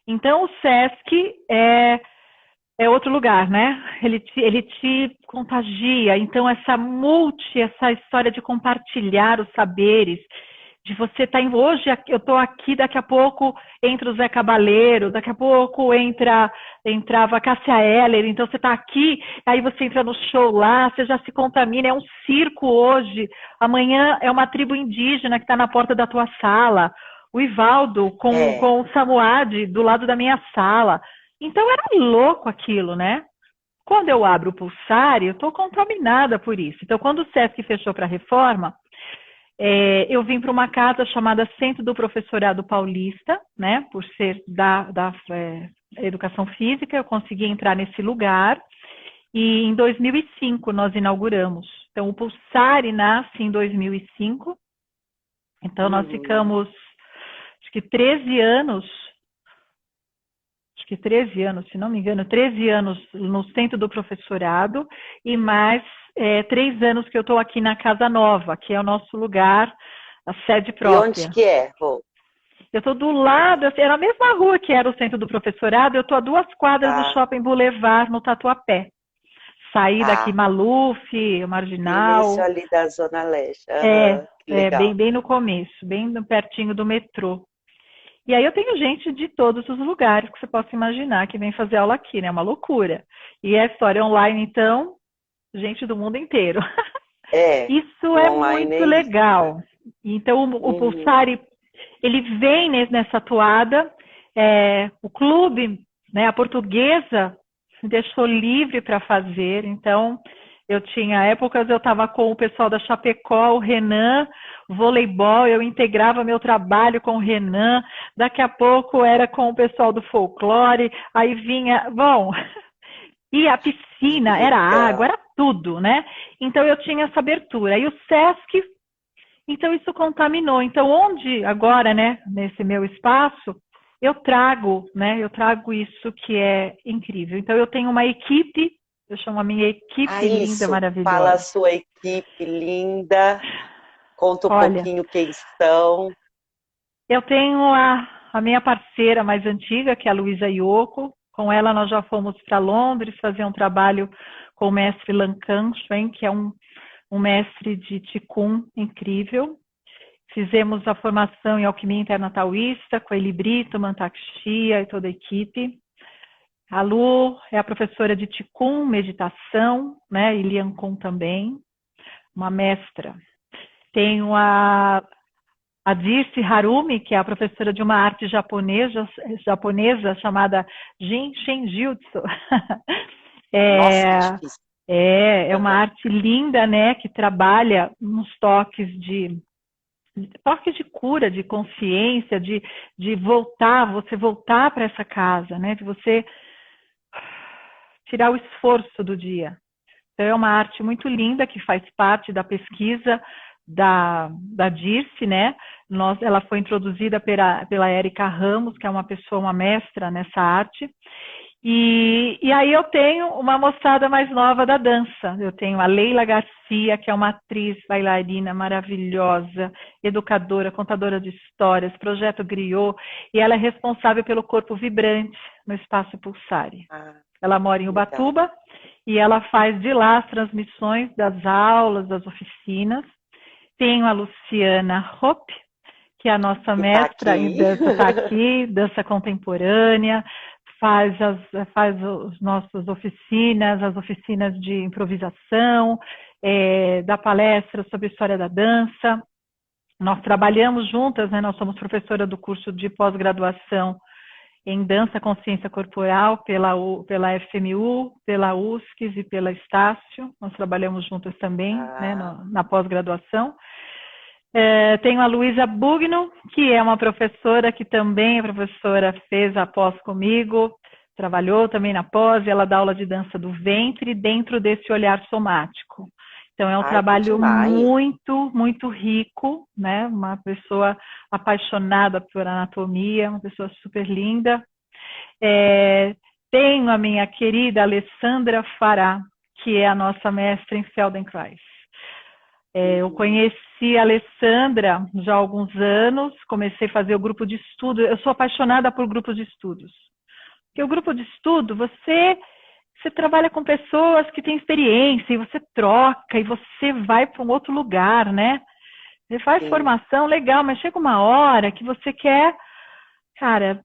Então o Sesc é outro lugar, né? Ele te contagia. Então essa história de compartilhar os saberes, de você estar hoje eu estou aqui, daqui a pouco entra o Zé Cabaleiro, daqui a pouco entrava a Cássia Eller, então você está aqui, aí você entra no show lá, você já se contamina, é um circo hoje, amanhã é uma tribo indígena que está na porta da tua sala, o Ivaldo É. com o Samuade do lado da minha sala. Então era louco aquilo, né? Quando eu abro o Pulsar, eu estou contaminada por isso. Então, quando o SESC fechou para a reforma, eu vim para uma casa chamada Centro do Professorado Paulista, né? Por ser da educação física, eu consegui entrar nesse lugar. E em 2005 nós inauguramos. Então, o Pulsar nasce em 2005. Então, nós ficamos, acho que 13 anos, se não me engano, 13 anos no Centro do Professorado e mais 3 anos que eu estou aqui na Casa Nova, que é o nosso lugar, a sede E onde própria. que é, Rô? Eu estou do lado, é na mesma rua que era o Centro do Professorado, eu estou a 2 quadras do Tá, Shopping Boulevard, no Tatuapé. Saí daqui tá. Maluf, No início Marginal, ali da Zona Leste. Aham, que legal. bem no começo, bem pertinho do metrô. E aí eu tenho gente de todos os lugares que você possa imaginar que vem fazer aula aqui, né? É uma loucura. E a história online, então, gente do mundo inteiro. É, Isso o é online muito é isso, né? legal. Então, o Uhum. Pulsar, ele vem nessa toada. O clube, né, a portuguesa, me deixou livre para fazer. Então, eu tinha épocas, eu estava com o pessoal da Chapecó, o Renan, voleibol, eu integrava meu trabalho com o Renan. Daqui a pouco era com o pessoal do folclore, aí vinha, bom, e a Que piscina, era água, legal. era tudo, né? Então eu tinha essa abertura. E o SESC, então isso contaminou. Então onde agora, né, nesse meu espaço, eu trago, né? Eu trago isso que é incrível. Então eu tenho uma equipe, eu chamo a minha Ah, equipe linda, isso. Fala a maravilhosa. sua equipe linda. Conta um Olha, pouquinho quem são. eu tenho a minha parceira mais antiga, que é a Luísa Iocco. Com ela nós já fomos para Londres fazer um trabalho com o mestre Lankan Shen, que é um mestre de Qigong incrível. Fizemos a formação em alquimia interna taoísta com Eli Brito, Mantak Chia e toda a equipe. A Lu é a professora de Qigong, meditação, né? E Lian Kun também, uma mestra. Tenho a Dirce Harumi, que é a professora de uma arte japonesa chamada Jin Shinjutsu. Nossa, que É, difícil. é uma arte linda, né, que trabalha nos toques de cura, de consciência, de voltar, você voltar para essa casa, né, de você tirar o esforço do dia. Então, é uma arte muito linda que faz parte da pesquisa da Dirce, né? Ela foi introduzida pela Érica Ramos, que é uma pessoa, uma mestra nessa arte. E aí eu tenho uma moçada mais nova da dança. Eu tenho a Leila Garcia, que é uma atriz, bailarina maravilhosa, educadora, contadora de histórias, projeto Griot, e ela é responsável pelo Corpo Vibrante no Espaço Pulsare. Ah, Ela mora em legal. Ubatuba e ela faz de lá as transmissões das aulas, das oficinas. Tenho a Luciana Hoppe, que é a nossa Que tá mestra em aqui. dança, está aqui, dança contemporânea, faz as nossas oficinas, as oficinas de improvisação, dá palestras sobre história da dança. Nós trabalhamos juntas, né? Nós somos professora do curso de pós-graduação em Dança Consciência Corporal pela FMU, pela USCS e pela Estácio. Nós trabalhamos juntas também, né, Ah, na pós-graduação. Tenho a Luísa Bugno, que é uma professora que também fez a pós comigo, trabalhou também na pós, e ela dá aula de dança do ventre dentro desse olhar somático. Então, é um ai, que trabalho demais. muito, muito rico, né? Uma pessoa apaixonada por anatomia, uma pessoa super linda. Tenho a minha querida Alessandra Fará, que é a nossa mestra em Feldenkrais. Eu conheci a Alessandra já há alguns anos, comecei a fazer o grupo de estudo. Eu sou apaixonada por grupos de estudos. Porque o grupo de estudo, você trabalha com pessoas que têm experiência, e você troca, e você vai para um outro lugar, né? Você faz Sim. formação, legal, mas chega uma hora que você quer, cara,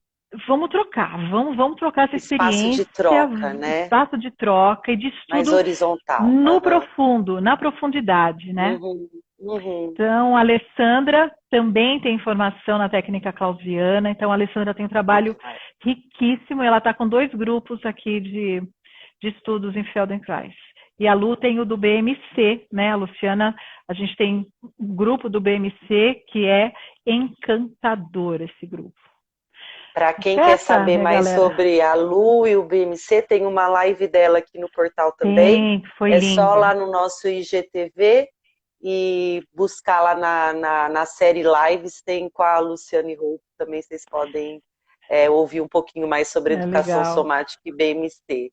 vamos trocar, vamos trocar essa Espaço de experiência, troca, né? espaço de troca e de Mais estudo horizontal. no Aham. profundo, na profundidade, né? Uhum. Uhum. Então, a Alessandra também tem formação na técnica clausiana, então a Alessandra tem um trabalho riquíssimo, ela está com 2 grupos aqui de estudos em Feldenkrais. E a Lu tem o do BMC, né? A Luciana, a gente tem um grupo do BMC que é encantador, esse grupo. Para quem quer Essa, saber minha mais galera, sobre a Lu e o BMC, tem uma live dela aqui no portal também. tem, foi É só linda. lá no nosso IGTV e buscar lá na série Lives, tem com a Luciane Roupo também, vocês podem ouvir um pouquinho mais sobre É educação legal. somática e BMC.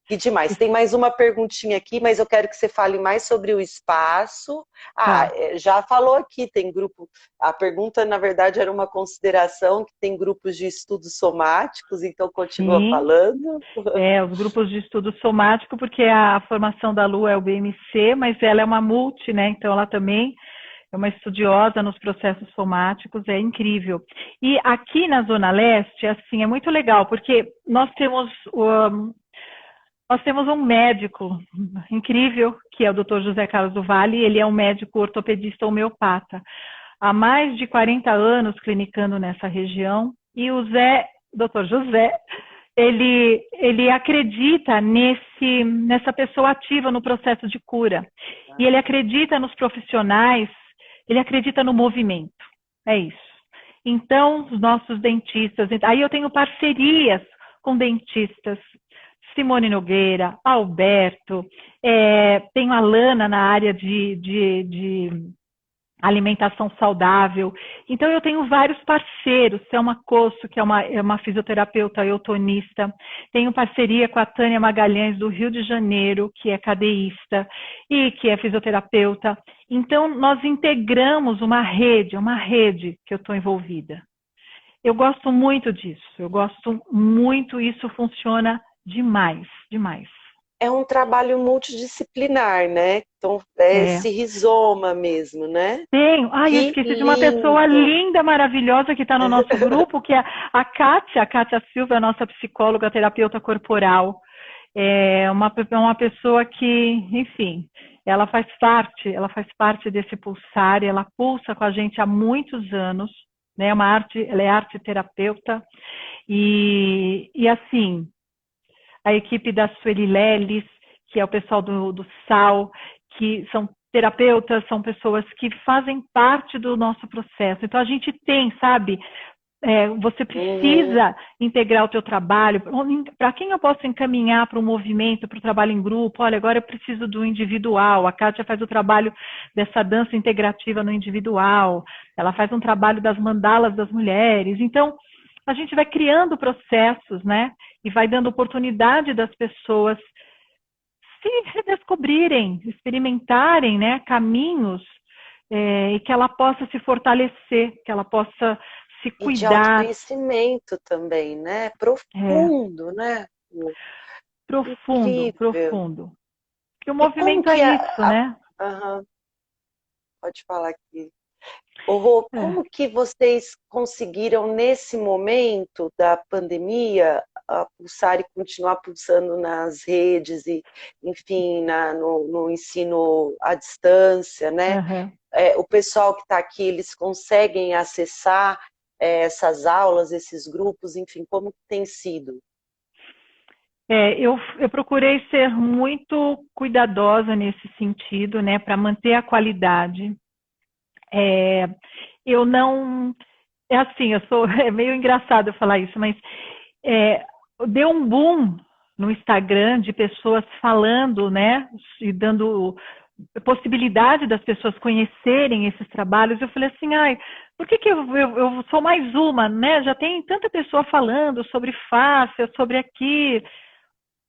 Que demais. Tem mais uma perguntinha aqui, mas eu quero que você fale mais sobre o espaço. Tá. Já falou aqui, tem grupo. A pergunta, na verdade, era uma consideração que tem grupos de estudos somáticos, então continua Sim, falando. os grupos de estudo somático, porque a formação da Lu é o BMC, mas ela é uma multi, né? Então ela também é uma estudiosa nos processos somáticos, é incrível. E aqui na Zona Leste, assim, é muito legal, porque nós temos um médico incrível, que é o Dr. José Carlos do Vale, ele é um médico ortopedista homeopata. Há mais de 40 anos clinicando nessa região, e o Dr. José, ele acredita nessa pessoa ativa no processo de cura. E ele acredita nos profissionais, ele acredita no movimento. É isso. Então, os nossos dentistas, aí eu tenho parcerias com dentistas, Simone Nogueira, Alberto, tenho a Lana na área de alimentação saudável. Então, eu tenho vários parceiros, Selma Cosso, que é uma fisioterapeuta eutonista, tenho parceria com a Tânia Magalhães, do Rio de Janeiro, que é cadeísta e que é fisioterapeuta. Então, nós integramos uma rede que eu estou envolvida. Eu gosto muito disso, isso funciona demais, demais. É um trabalho multidisciplinar, né? Então, É. esse rizoma mesmo, né? Tenho. Eu Que esqueci de uma pessoa lindo! linda, maravilhosa que está no nosso grupo, que é a Kátia Silva, a nossa psicóloga, terapeuta corporal. É uma pessoa que, enfim, ela faz parte desse pulsar, e ela pulsa com a gente há muitos anos, né? Ela é arte terapeuta, e assim, a equipe da Sueli Leles, que é o pessoal do SAL, que são terapeutas, são pessoas que fazem parte do nosso processo. Então, a gente tem, sabe, você precisa integrar o teu trabalho. Para quem eu posso encaminhar para o movimento, para o trabalho em grupo? Olha, agora eu preciso do individual. A Kátia faz o trabalho dessa dança integrativa no individual. Ela faz um trabalho das mandalas das mulheres. Então, a gente vai criando processos, né? E vai dando oportunidade das pessoas se redescobrirem, experimentarem, né, caminhos, e que ela possa se fortalecer, que ela possa se E de cuidar. autoconhecimento também, né? É, Profundo, né? profundo, Incrível. profundo. Porque o E como movimento é que isso, né? Aham, pode falar aqui. Ô, Rô, É. como que vocês conseguiram, nesse momento da pandemia, pulsar e continuar pulsando nas redes e, enfim, no ensino à distância, né? Uhum. O pessoal que está aqui, eles conseguem acessar essas aulas, esses grupos, enfim, como que tem sido? Eu procurei ser muito cuidadosa nesse sentido, né, para manter a qualidade. Eu não. É assim, é meio engraçado eu falar isso, mas deu um boom no Instagram de pessoas falando, né, e dando possibilidade das pessoas conhecerem esses trabalhos. Eu falei assim, por que eu sou mais uma, né? Já tem tanta pessoa falando sobre fáscia, sobre aqui.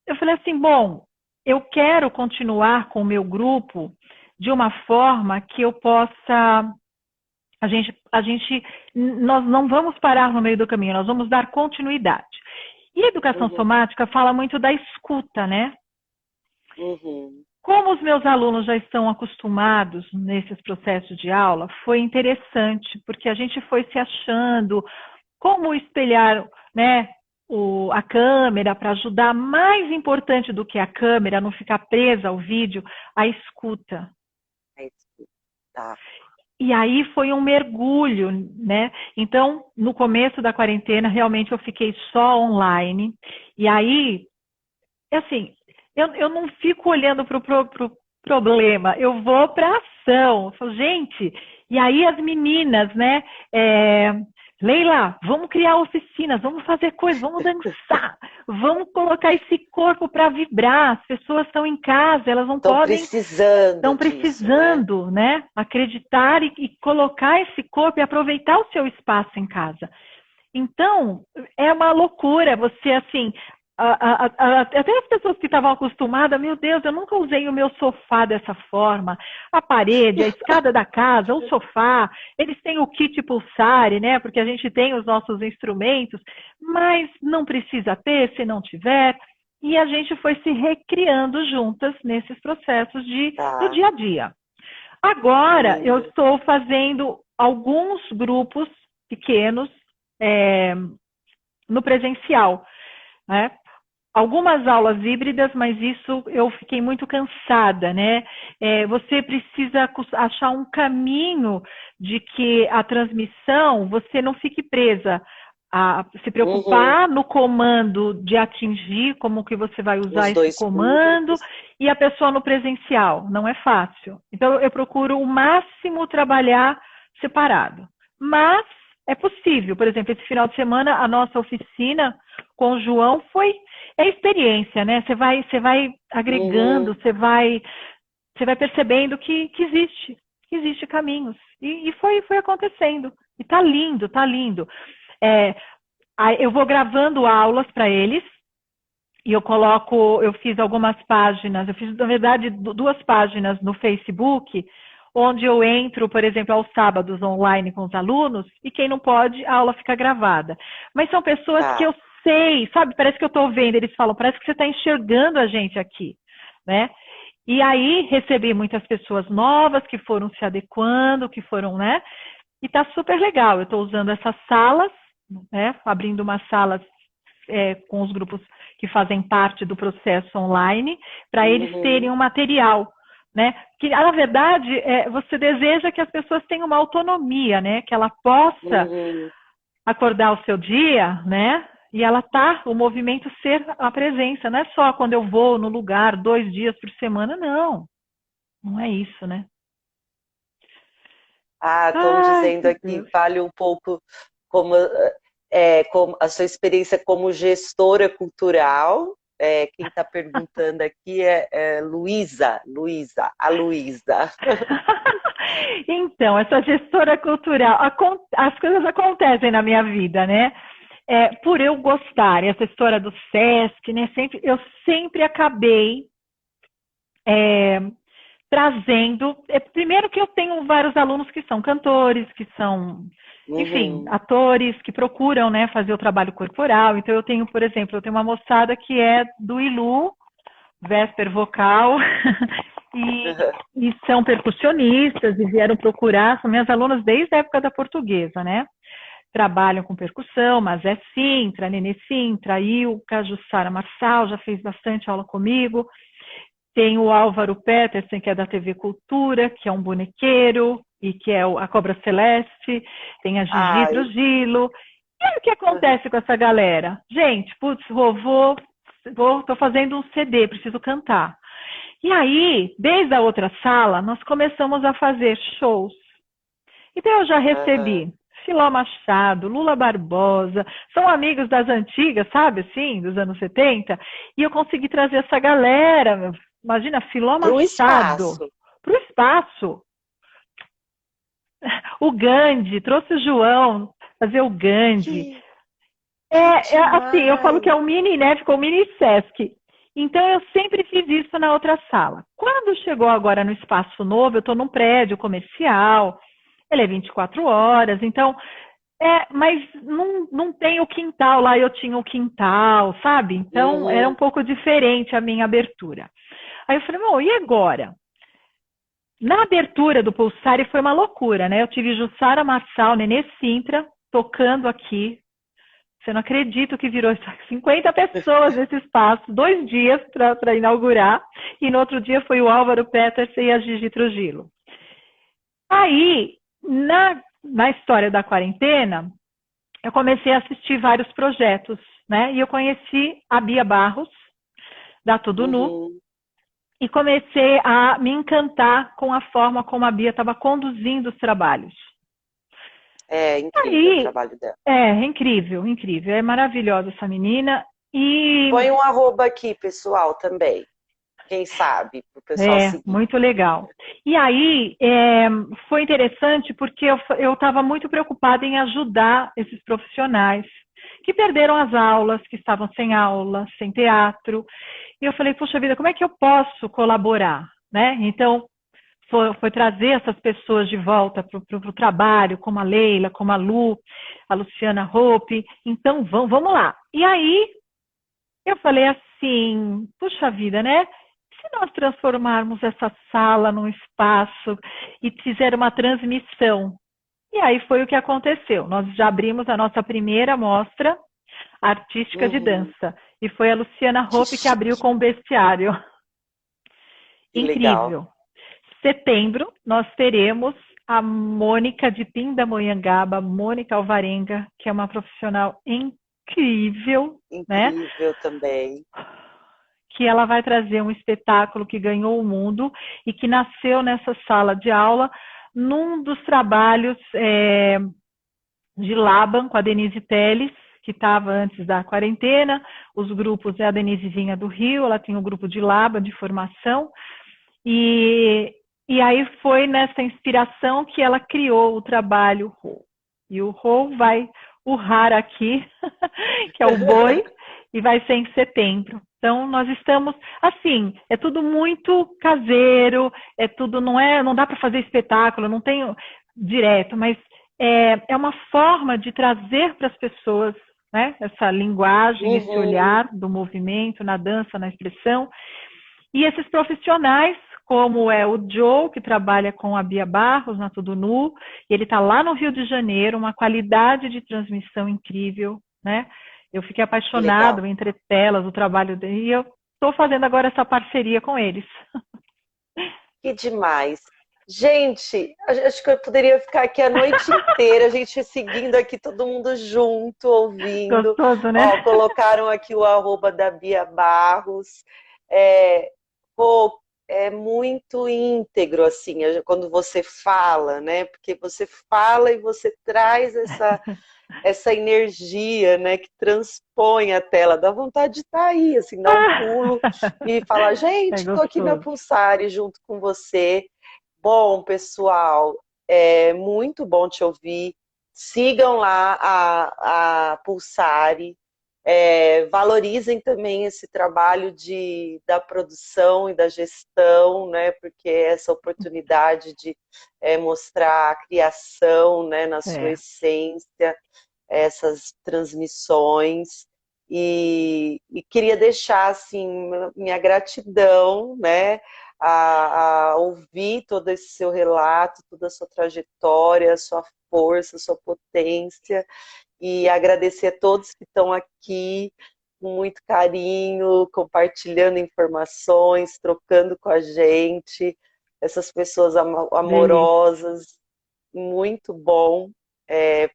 Eu falei assim, bom, eu quero continuar com o meu grupo de uma forma que eu possa nós não vamos parar no meio do caminho, nós vamos dar continuidade. E a educação Uhum, somática fala muito da escuta, né? uhum, Como os meus alunos já estão acostumados nesses processos de aula, foi interessante, porque a gente foi se achando, como espelhar, né, a câmera para ajudar. Mais importante do que a câmera, não ficar presa ao vídeo, a escuta. é isso. Tá. E aí foi um mergulho, né? Então, no começo da quarentena, realmente eu fiquei só online. E aí, assim, eu não fico olhando para o problema, eu vou para a ação. Eu falo, gente, e aí as meninas, né? Leila, vamos criar oficinas, vamos fazer coisas, vamos dançar, vamos colocar esse corpo para vibrar. As pessoas estão em casa, elas não Estão podem, precisando estão disso, né? precisando, né? Acreditar e colocar esse corpo e aproveitar o seu espaço em casa. Então, é uma loucura você, assim, até as pessoas que estavam acostumadas, meu Deus, eu nunca usei o meu sofá dessa forma. A parede, a escada da casa, o sofá, eles têm o kit Pulsare, né? Porque a gente tem os nossos instrumentos, mas não precisa ter se não tiver. E a gente foi se recriando juntas nesses processos do Tá. dia a dia. Agora, eu estou fazendo alguns grupos pequenos no presencial, né? Algumas aulas híbridas, mas isso eu fiquei muito cansada, né? Você precisa achar um caminho de que a transmissão, você não fique presa a se preocupar no comando de atingir, como que você vai usar Os esse dois comando, públicos. e a pessoa no presencial. Não é fácil. Então, eu procuro o máximo trabalhar separado. Mas é possível. Por exemplo, esse final de semana, a nossa oficina com o João é experiência, né? Você vai agregando, você vai percebendo que existe caminhos. E foi acontecendo. E tá lindo, tá lindo. Eu vou gravando aulas para eles e eu fiz algumas páginas, eu fiz, na verdade, 2 páginas no Facebook, onde eu entro, por exemplo, aos sábados online com os alunos, e quem não pode, a aula fica gravada. Mas são pessoas que eu sei, sabe, parece que eu estou vendo, eles falam, parece que você está enxergando a gente aqui, né? E aí recebi muitas pessoas novas que foram se adequando, que foram, né? E tá super legal, eu estou usando essas salas, né? Abrindo umas salas com os grupos que fazem parte do processo online, para eles terem um material, né? Que, na verdade, você deseja que as pessoas tenham uma autonomia, né? Que ela possa acordar o seu dia, né? E o movimento ser a presença, não é só quando eu vou no lugar 2 dias por semana, não. Não é isso, né? Estão dizendo aqui, Deus. fale um pouco como a sua experiência como gestora cultural. Quem está perguntando aqui é Luísa, a Luísa. Então, essa gestora cultural, as coisas acontecem na minha vida, né? Por eu gostar, essa história do Sesc, né? Eu sempre acabei trazendo. Primeiro que eu tenho vários alunos que são cantores, que são, enfim, atores, que procuram, né, fazer o trabalho corporal. Então, eu tenho, por exemplo, uma moçada que é do ILU, Vesper Vocal, e são percussionistas e vieram procurar, são minhas alunas desde a época da portuguesa, né? Trabalham com percussão, mas Sintra, Nenê Sintra, Ilka, Jussara Marçal, já fez bastante aula comigo. Tem o Álvaro Petersen, que é da TV Cultura, que é um bonequeiro, e que é a Cobra Celeste. Tem a Gigi Trujillo. E aí, o que acontece com essa galera? Gente, putz, tô fazendo um CD, preciso cantar. E aí, desde a outra sala, nós começamos a fazer shows. Então, eu já recebi Filó Machado, Lula Barbosa, são amigos das antigas, sabe, assim, dos anos 70, e eu consegui trazer essa galera, imagina, Filó Machado, para o espaço. O Gandhi, trouxe o João, fazer o Gandhi. Assim, eu falo que é um mini, né, ficou um mini Sesc. Então, eu sempre fiz isso na outra sala. Quando chegou agora no espaço novo, eu estou num prédio comercial, ele é 24 horas, então, mas não tem o quintal lá, eu tinha o quintal, sabe? Então, era um pouco diferente a minha abertura. Aí eu falei, bom, e agora? Na abertura do Pulsare foi uma loucura, né? Eu tive Jussara Marçal, Nenê Sintra, tocando aqui. Você não acredita que virou 50 pessoas nesse espaço, 2 dias para inaugurar. E no outro dia foi o Álvaro Petersen e a Gigi Trujillo. Aí, na história da quarentena, eu comecei a assistir vários projetos, né? E eu conheci a Bia Barros, da Tudo Nu, Uhum. e comecei a me encantar com a forma como a Bia estava conduzindo os trabalhos. É incrível o Aí, trabalho dela. incrível, incrível. É maravilhosa essa menina. E Põe um arroba aqui, pessoal, também. Quem sabe, para o pessoal seguir. muito legal. E aí, foi interessante porque eu estava muito preocupada em ajudar esses profissionais que perderam as aulas, que estavam sem aula, sem teatro. E eu falei, puxa vida, como é que eu posso colaborar? Né? Então, foi trazer essas pessoas de volta para o trabalho, como a Leila, como a Lu, a Luciana Hope. Então, vamos lá. E aí, eu falei assim, puxa vida, né? Se nós transformarmos essa sala num espaço e fizer uma transmissão? E aí foi o que aconteceu. Nós já abrimos a nossa primeira mostra artística de Uhum. dança. E foi a Luciana Que Hope que abriu chique, com o bestiário. que legal. Incrível. Setembro, nós teremos a Mônica de Pindamonhangaba, Mônica Alvarenga, que é uma profissional incrível, né? Incrível também. Que ela vai trazer um espetáculo que ganhou o mundo e que nasceu nessa sala de aula num dos trabalhos de Laban com a Denise Teles, que estava antes da quarentena. Os grupos, a Denise vinha do Rio, ela tinha o grupo de Laban de formação, e aí foi nessa inspiração que ela criou o trabalho Rô. E o Rô vai urrar aqui, que é o boi, e vai ser em setembro. Então, nós estamos, assim, é tudo muito caseiro, é tudo, não dá para fazer espetáculo, não tenho direto, mas é uma forma de trazer para as pessoas, né, essa linguagem, esse Uhum. olhar do movimento, na dança, na expressão. E esses profissionais, como é o Joe, que trabalha com a Bia Barros na Tudo Nu, ele está lá no Rio de Janeiro, uma qualidade de transmissão incrível, né? Eu fiquei Que legal. apaixonado entre telas, o trabalho dele, e eu estou fazendo agora essa parceria com eles. Que demais. Gente, acho que eu poderia ficar aqui a noite inteira, a gente seguindo aqui todo mundo junto, ouvindo. Gostoso, né? Ó, colocaram aqui o arroba da Bia Barros. É, pô, é muito íntegro, assim, quando você fala, né? Porque você fala e você traz essa energia, né, que transpõe a tela, dá vontade de estar aí, assim, dar um pulo e falar, É gente, estou aqui na gostoso. Pulsare junto com você. Bom, pessoal, é muito bom te ouvir. Sigam lá a Pulsare, valorizem também esse trabalho da produção e da gestão, né? Porque essa oportunidade de mostrar a criação, né, na sua É, essência, essas transmissões. E queria deixar assim minha gratidão, né, a ouvir todo esse seu relato, toda a sua trajetória, a sua força, a sua potência, e agradecer a todos que estão aqui com muito carinho, compartilhando informações, trocando com a gente, essas pessoas delícia. amorosas, muito bom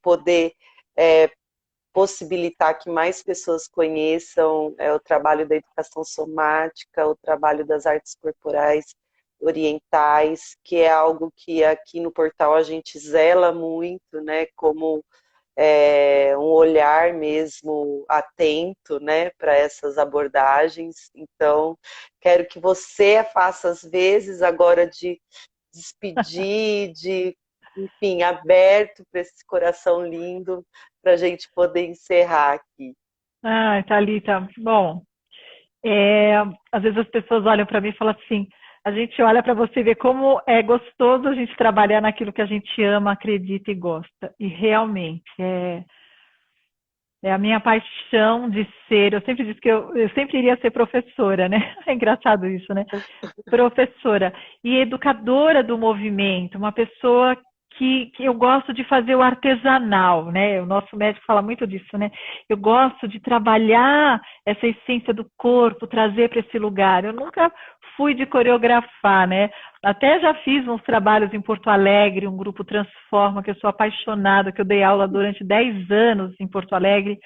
poder possibilitar que mais pessoas conheçam o trabalho da educação somática, o trabalho das artes corporais orientais, que é algo que aqui no portal a gente zela muito, né, como um olhar mesmo atento, né, para essas abordagens. Então, quero que você faça as vezes agora de despedir, de, enfim, aberto para esse coração lindo, para a gente poder encerrar aqui. Ah, Thalita, bom, É, às vezes as pessoas olham para mim e falam assim: a gente olha para você e vê como é gostoso a gente trabalhar naquilo que a gente ama, acredita e gosta. E realmente é a minha paixão de ser. Eu sempre disse que eu sempre iria ser professora, né? É engraçado isso, né? Professora e educadora do movimento, uma pessoa que eu gosto de fazer o artesanal, né? O nosso médico fala muito disso, né? Eu gosto de trabalhar essa essência do corpo, trazer para esse lugar. Eu nunca fui de coreografar, né? Até já fiz uns trabalhos em Porto Alegre, um grupo Transforma, que eu sou apaixonada, que eu dei aula durante 10 anos em Porto Alegre.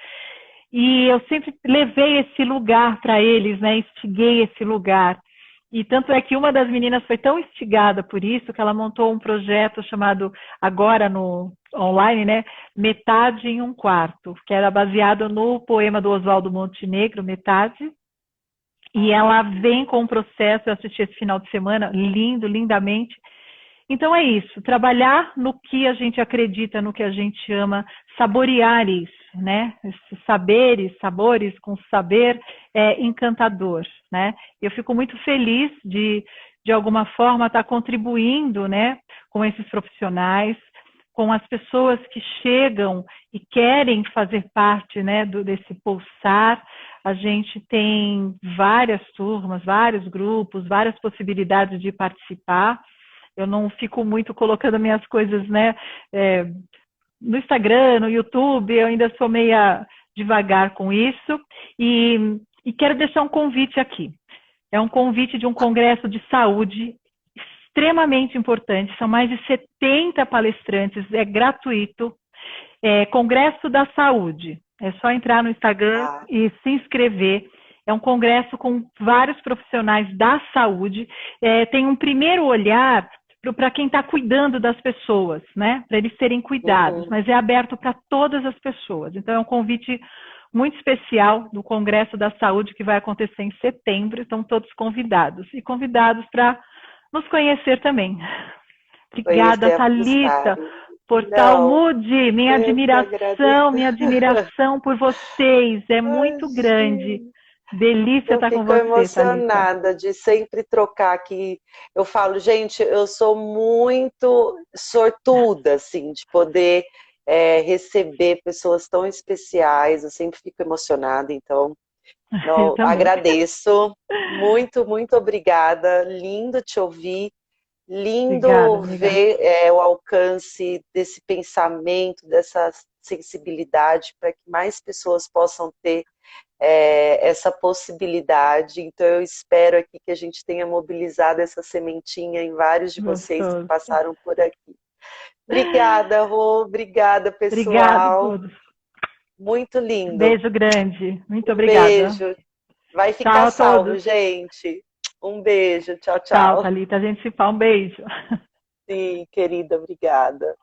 E eu sempre levei esse lugar para eles, né? Instiguei esse lugar. E tanto é que uma das meninas foi tão instigada por isso que ela montou um projeto chamado, agora no online, né? Metade em um Quarto, que era baseado no poema do Oswaldo Montenegro, Metade. E ela vem com um processo, eu assisti esse final de semana, lindo, lindamente. Então é isso, trabalhar no que a gente acredita, no que a gente ama, saborear isso, né? Esses saberes, sabores com saber é encantador, né? Eu fico muito feliz de alguma forma, estar contribuindo, né, com esses profissionais, com as pessoas que chegam e querem fazer parte, né, desse pulsar. A gente tem várias turmas, vários grupos, várias possibilidades de participar. Eu não fico muito colocando minhas coisas, né, no Instagram, no YouTube, eu ainda sou meia devagar com isso. E quero deixar um convite aqui. É um convite de um congresso de saúde extremamente importante. São mais de 70 palestrantes, é gratuito. Congresso da Saúde. É só entrar no Instagram e se inscrever. É um congresso com vários profissionais da saúde. Tem um primeiro olhar para quem está cuidando das pessoas, né? Para eles serem cuidados, mas é aberto para todas as pessoas. Então, é um convite muito especial do Congresso da Saúde que vai acontecer em setembro. Estão todos convidados. E convidados para nos conhecer também. Obrigada, Thalita. Portal Mude, minha admiração por vocês é muito grande. Delícia estar com você, Thalita. Eu fico emocionada de sempre trocar aqui. Eu falo, gente, eu sou muito sortuda, assim, de poder receber pessoas tão especiais. Eu sempre fico emocionada, então agradeço. Muito, muito obrigada. Lindo te ouvir. Lindo obrigada. ver o alcance desse pensamento, dessa sensibilidade, para que mais pessoas possam ter essa possibilidade. Então, eu espero aqui que a gente tenha mobilizado essa sementinha em vários de vocês que passaram por aqui. Obrigada, Rô. Obrigada, pessoal. Obrigada a todos. Muito lindo. Beijo grande. Muito obrigada. Beijo. Vai ficar salvo, gente. Um beijo. Tchau, tchau. Tchau, Thalita. A gente se fala. Um beijo. Sim, querida. Obrigada.